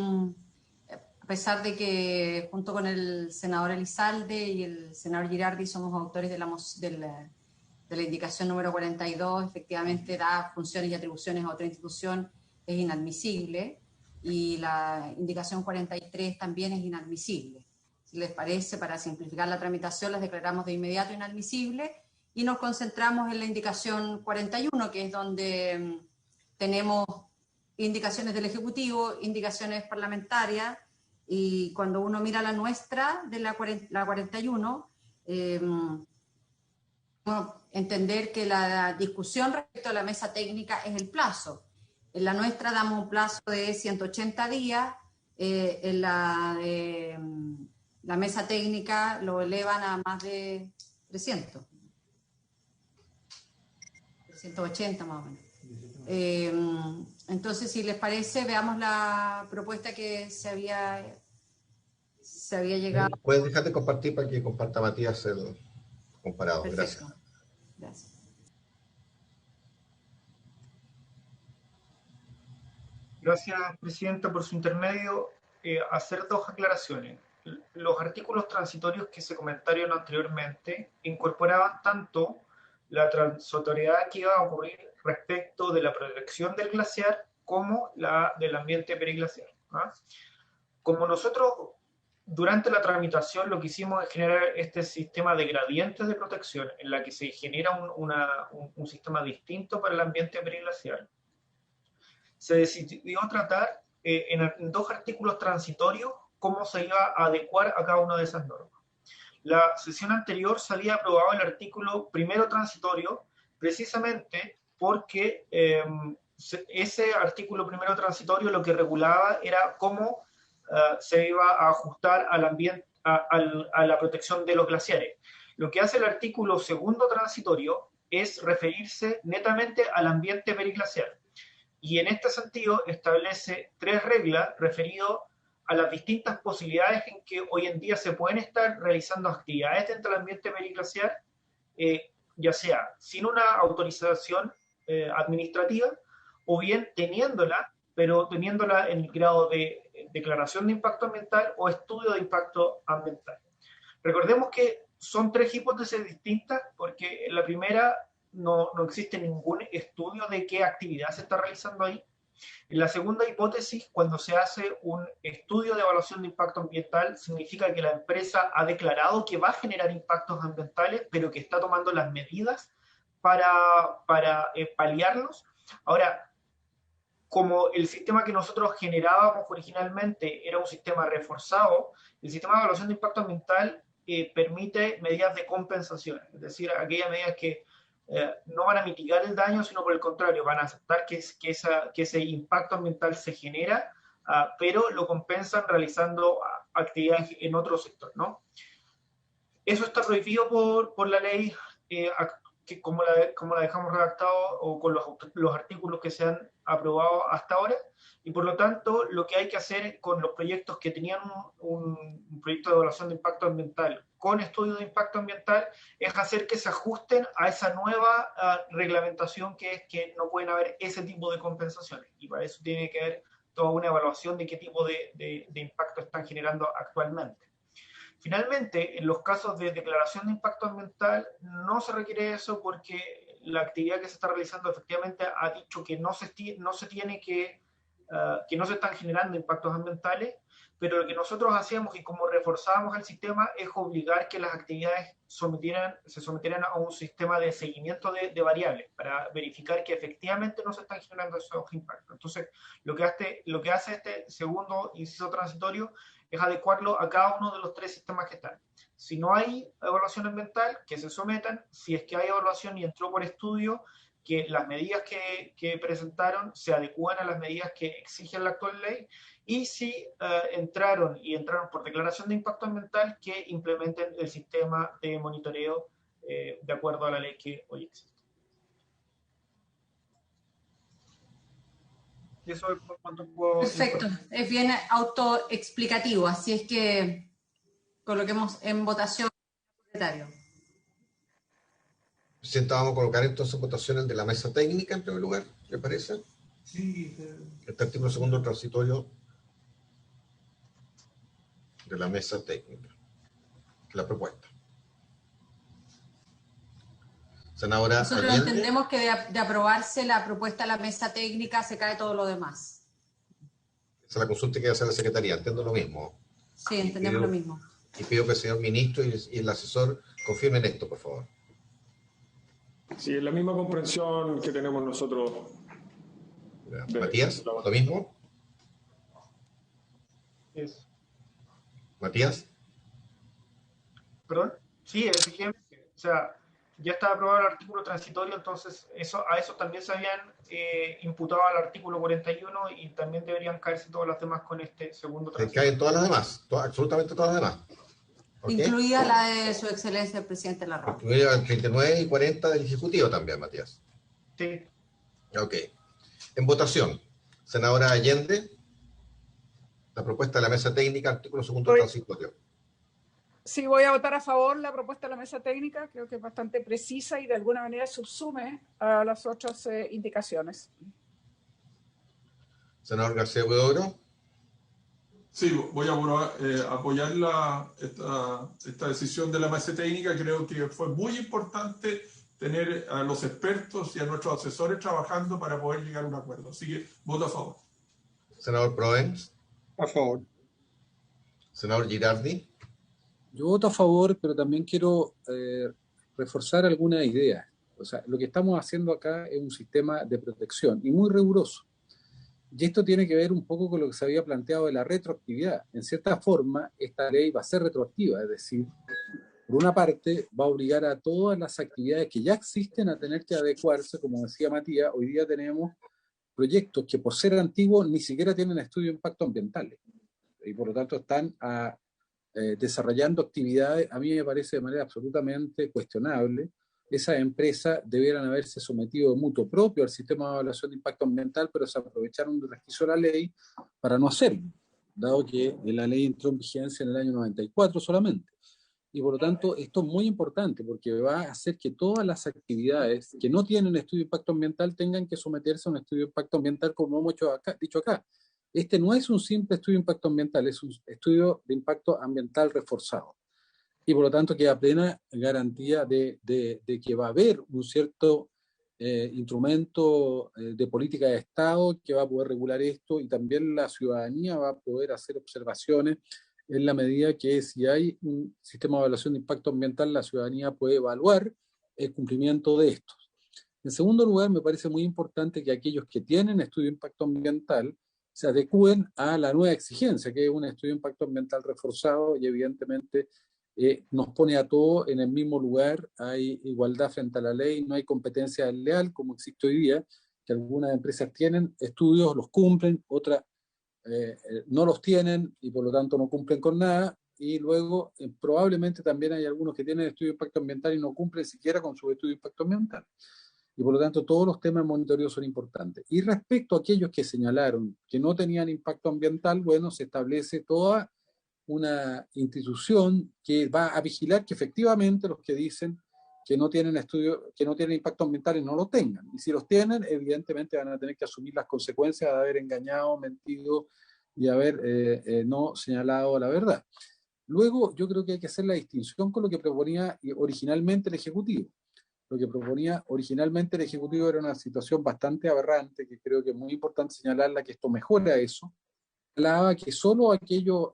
a pesar de que junto con el senador Elizalde y el senador Girardi somos autores de la indicación número 42, efectivamente da funciones y atribuciones a otra institución, es inadmisible, y la indicación 43 también es inadmisible. Si les parece, para simplificar la tramitación, las declaramos de inmediato inadmisibles y nos concentramos en la indicación 41, que es donde tenemos indicaciones del Ejecutivo, indicaciones parlamentarias, y cuando uno mira la nuestra, de la 41, entender que la discusión respecto a la mesa técnica es el plazo. En la nuestra damos un plazo de 180 días, en la de la mesa técnica lo elevan a más de 300. 380 más o menos. Entonces, si les parece, veamos la propuesta que se se había llegado. Puedes dejar de compartir para que comparta Matías el comparado. Perfecto. Gracias. Gracias. Gracias, Presidenta, por su intermedio. Hacer dos aclaraciones. Los artículos transitorios que se comentaron anteriormente incorporaban tanto la transitoriedad que iba a ocurrir respecto de la protección del glaciar como la del ambiente periglaciar. Como nosotros durante la tramitación lo que hicimos es generar este sistema de gradientes de protección en la que se genera un sistema distinto para el ambiente periglaciar, se decidió tratar en dos artículos transitorios cómo se iba a adecuar a cada una de esas normas. La sesión anterior se había aprobado el artículo primero transitorio precisamente porque ese artículo primero transitorio lo que regulaba era cómo se iba a ajustar al ambiente, a la protección de los glaciares. Lo que hace el artículo segundo transitorio es referirse netamente al ambiente periglaciar. Y en este sentido establece tres reglas referidas a las distintas posibilidades en que hoy en día se pueden estar realizando actividades dentro del ambiente periglaciar, ya sea sin una autorización administrativa o bien teniéndola, pero teniéndola en el grado de declaración de impacto ambiental o estudio de impacto ambiental. Recordemos que son tres hipótesis distintas porque en la primera no existe ningún estudio de qué actividad se está realizando ahí. En la segunda hipótesis, cuando se hace un estudio de evaluación de impacto ambiental, significa que la empresa ha declarado que va a generar impactos ambientales, pero que está tomando las medidas para paliarlos. Ahora, como el sistema que nosotros generábamos originalmente era un sistema reforzado, el sistema de evaluación de impacto ambiental permite medidas de compensación, es decir, aquellas medidas que no van a mitigar el daño, sino por el contrario, van a aceptar que ese impacto ambiental se genera, pero lo compensan realizando actividades en otro sector, ¿no? Eso está prohibido por la ley, que como la dejamos redactado o con los artículos que se han aprobado hasta ahora, y por lo tanto lo que hay que hacer con los proyectos que tenían un proyecto de evaluación de impacto ambiental con estudio de impacto ambiental es hacer que se ajusten a esa nueva reglamentación que es que no pueden haber ese tipo de compensaciones, y para eso tiene que haber toda una evaluación de qué tipo de impacto están generando actualmente. Finalmente, en los casos de declaración de impacto ambiental no se requiere eso porque la actividad que se está realizando efectivamente ha dicho que no se están generando impactos ambientales, pero lo que nosotros hacíamos y como reforzábamos el sistema es obligar que las actividades se sometieran a un sistema de seguimiento de variables para verificar que efectivamente no se están generando esos impactos. Entonces, lo que hace este segundo inciso transitorio es adecuarlo a cada uno de los tres sistemas que están. Si no hay evaluación ambiental, que se sometan. Si es que hay evaluación y entró por estudio, que las medidas que presentaron se adecúan a las medidas que exige la actual ley. Y si entraron por declaración de impacto ambiental, que implementen el sistema de monitoreo de acuerdo a la ley que hoy existe. Y eso es por cuanto puedo... Perfecto, es bien autoexplicativo, así es que coloquemos en votación al secretario. Presidenta, vamos a colocar entonces en votación el de la mesa técnica en primer lugar, ¿le parece? Sí. Este artículo segundo transitorio de la mesa técnica, la propuesta. Senadora Nosotros Allende. entendemos que de aprobarse la propuesta de la mesa técnica se cae todo lo demás. Esa es la consulta que va a hacer la Secretaría, entiendo lo mismo. Sí, entendemos lo mismo. Y pido que el señor ministro y el asesor confirmen esto, por favor. Sí, es la misma comprensión que tenemos nosotros. Matías, ¿lo mismo? Es. Matías. ¿Perdón? Sí, efectivamente. O sea, ya estaba aprobado el artículo transitorio, entonces a eso también se habían imputado al artículo 41 y también deberían caerse todas las demás con este segundo transitorio. Se caen todas las demás, absolutamente todas las demás. ¿Okay? Incluida la de su excelencia el presidente Larraín. Incluida el 39 y 40 del Ejecutivo también, Matías. Sí. Ok. En votación, senadora Allende. La propuesta de la mesa técnica, artículo segundo transitorio. Sí, voy a votar a favor la propuesta de la mesa técnica. Creo que es bastante precisa y de alguna manera subsume a las otras indicaciones. Senador García Huidobro. Sí, voy a apoyar esta decisión de la mesa técnica. Creo que fue muy importante tener a los expertos y a nuestros asesores trabajando para poder llegar a un acuerdo. Así que voto a favor. Senador Proens. A favor. Senador Girardi. Yo voto a favor, pero también quiero reforzar algunas ideas. O sea, lo que estamos haciendo acá es un sistema de protección y muy riguroso. Y esto tiene que ver un poco con lo que se había planteado de la retroactividad. En cierta forma, esta ley va a ser retroactiva, es decir, por una parte, va a obligar a todas las actividades que ya existen a tener que adecuarse, como decía Matías. Hoy día tenemos proyectos que por ser antiguos ni siquiera tienen estudio de impacto ambiental y por lo tanto están desarrollando actividades, a mí me parece de manera absolutamente cuestionable. Esas empresas debieran haberse sometido de mutuo propio al sistema de evaluación de impacto ambiental, pero se aprovecharon del resquicio de la ley para no hacerlo, dado que la ley entró en vigencia en el año 94 solamente. Y por lo tanto, esto es muy importante porque va a hacer que todas las actividades que no tienen estudio de impacto ambiental tengan que someterse a un estudio de impacto ambiental, como hemos dicho acá. Este no es un simple estudio de impacto ambiental, es un estudio de impacto ambiental reforzado. Y por lo tanto queda plena garantía de que va a haber un cierto instrumento de política de Estado que va a poder regular esto, y también la ciudadanía va a poder hacer observaciones en la medida que si hay un sistema de evaluación de impacto ambiental, la ciudadanía puede evaluar el cumplimiento de estos. En segundo lugar, me parece muy importante que aquellos que tienen estudio de impacto ambiental se adecúen a la nueva exigencia, que es un estudio de impacto ambiental reforzado, y evidentemente nos pone a todos en el mismo lugar. Hay igualdad frente a la ley, no hay competencia desleal como existe hoy día, que algunas empresas tienen estudios, los cumplen, otras no los tienen y por lo tanto no cumplen con nada, y luego probablemente también hay algunos que tienen estudio de impacto ambiental y no cumplen siquiera con su estudio de impacto ambiental. Y por lo tanto todos los temas de monitoreo son importantes. Y respecto a aquellos que señalaron que no tenían impacto ambiental, bueno, se establece toda una institución que va a vigilar que efectivamente los que dicen que no tienen estudio, que no tienen impacto ambiental no lo tengan. Y si los tienen, evidentemente van a tener que asumir las consecuencias de haber engañado, mentido y haber no señalado la verdad. Luego, yo creo que hay que hacer la distinción con lo que proponía originalmente el Ejecutivo. Lo que proponía originalmente el Ejecutivo era una situación bastante aberrante, que creo que es muy importante señalarla, que esto mejora eso. Hablaba que solo aquellos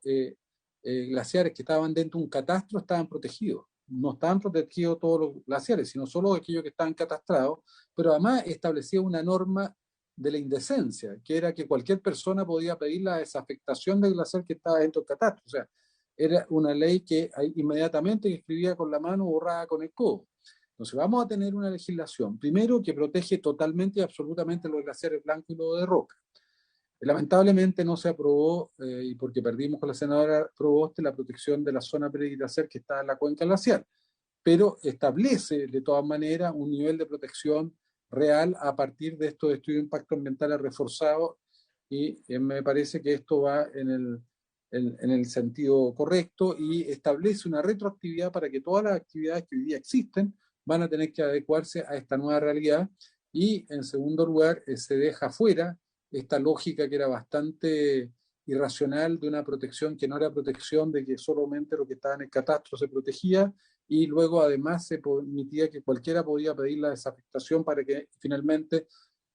glaciares que estaban dentro de un catastro estaban protegidos. No estaban protegidos todos los glaciares, sino solo aquellos que estaban catastrados, pero además establecía una norma de la indecencia, que era que cualquier persona podía pedir la desafectación del glaciar que estaba dentro del catastro. O sea, era una ley que inmediatamente escribía con la mano, borraba con el codo. Entonces vamos a tener una legislación, primero, que protege totalmente y absolutamente los glaciares blancos y los de roca. Lamentablemente no se aprobó, y porque perdimos con la senadora Proboste, la protección de la zona periglaciar que está en la cuenca glaciar, pero establece de todas maneras un nivel de protección real a partir de estos estudios de impacto ambiental reforzados, y me parece que esto va en el sentido correcto y establece una retroactividad para que todas las actividades que hoy día existen van a tener que adecuarse a esta nueva realidad. Y en segundo lugar, se deja fuera esta lógica que era bastante irracional de una protección que no era protección, de que solamente lo que estaba en el catastro se protegía, y luego además se permitía que cualquiera podía pedir la desafectación para que finalmente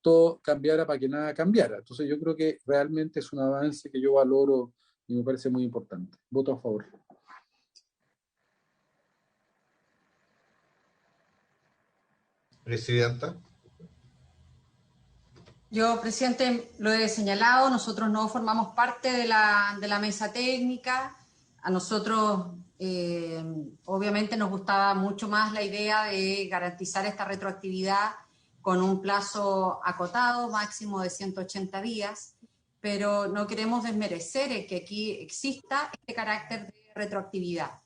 todo cambiara, para que nada cambiara. Entonces yo creo que realmente es un avance que yo valoro y me parece muy importante. Voto a favor. Presidenta. Yo, presidente, lo he señalado, nosotros no formamos parte de la mesa técnica. A nosotros, obviamente, nos gustaba mucho más la idea de garantizar esta retroactividad con un plazo acotado, máximo de 180 días, pero no queremos desmerecer que aquí exista este carácter de retroactividad,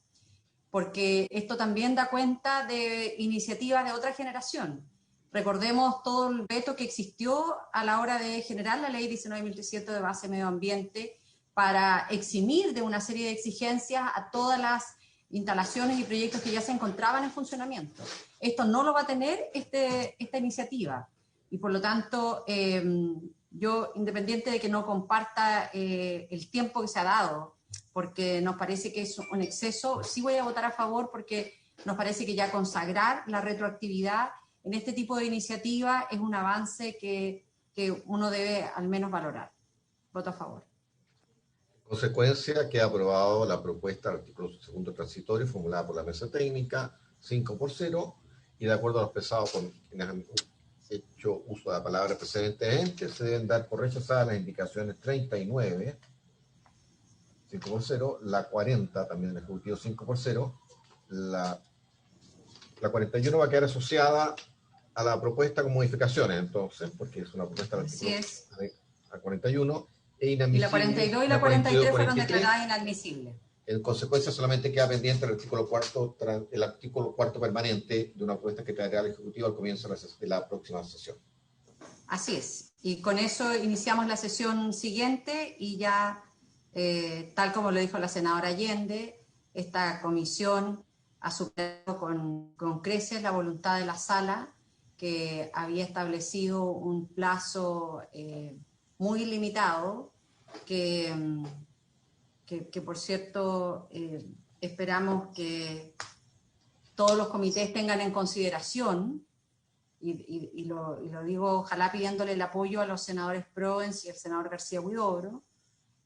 porque esto también da cuenta de iniciativas de otra generación. Recordemos todo el veto que existió a la hora de generar la ley 19.017 de base medio ambiente, para eximir de una serie de exigencias a todas las instalaciones y proyectos que ya se encontraban en funcionamiento. Esto no lo va a tener esta iniciativa, y por lo tanto yo, independiente de que no comparta el tiempo que se ha dado, porque nos parece que es un exceso, sí voy a votar a favor porque nos parece que ya consagrar la retroactividad en este tipo de iniciativa es un avance que uno debe al menos valorar. Voto a favor. En consecuencia, queda aprobado la propuesta del artículo segundo transitorio formulada por la mesa técnica, 5-0, y de acuerdo a lo expresado por quienes han hecho uso de la palabra precedentemente, se deben dar por rechazadas las indicaciones 39, 5-0, la 40, también el Ejecutivo 5-0, la 41 va a quedar asociada a la propuesta con modificaciones, entonces, porque es una propuesta del artículo a 41, e inadmisible. Y la 42 y la 43 fueron declaradas inadmisibles. En consecuencia, solamente queda pendiente el artículo cuarto permanente de una propuesta que traerá el Ejecutivo al comienzo de la próxima sesión. Así es. Y con eso iniciamos la sesión siguiente y ya, tal como lo dijo la senadora Allende, esta comisión ha superado con creces la voluntad de la sala, que había establecido un plazo muy limitado, que por cierto esperamos que todos los comités tengan en consideración, y lo digo ojalá pidiéndole el apoyo a los senadores Proens y el senador García Huidobro,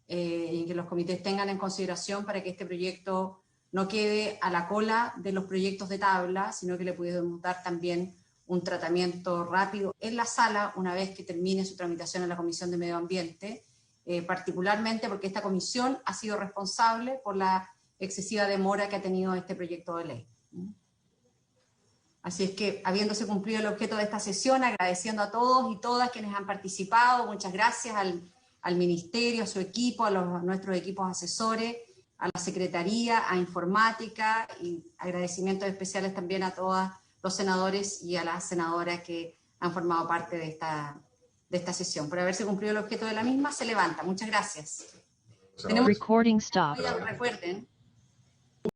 y que los comités tengan en consideración para que este proyecto no quede a la cola de los proyectos de tabla, sino que le podemos dar también un tratamiento rápido en la sala una vez que termine su tramitación en la Comisión de Medio Ambiente, particularmente porque esta comisión ha sido responsable por la excesiva demora que ha tenido este proyecto de ley. Así es que, habiéndose cumplido el objeto de esta sesión, agradeciendo a todos y todas quienes han participado, muchas gracias al Ministerio, a su equipo, a nuestros equipos asesores, a la Secretaría, a Informática, y agradecimientos especiales también a todos los senadores y a las senadoras que han formado parte de esta sesión. Por haberse cumplido el objeto de la misma, se levanta. Muchas gracias. Tenemos... Recording stop. Recuerden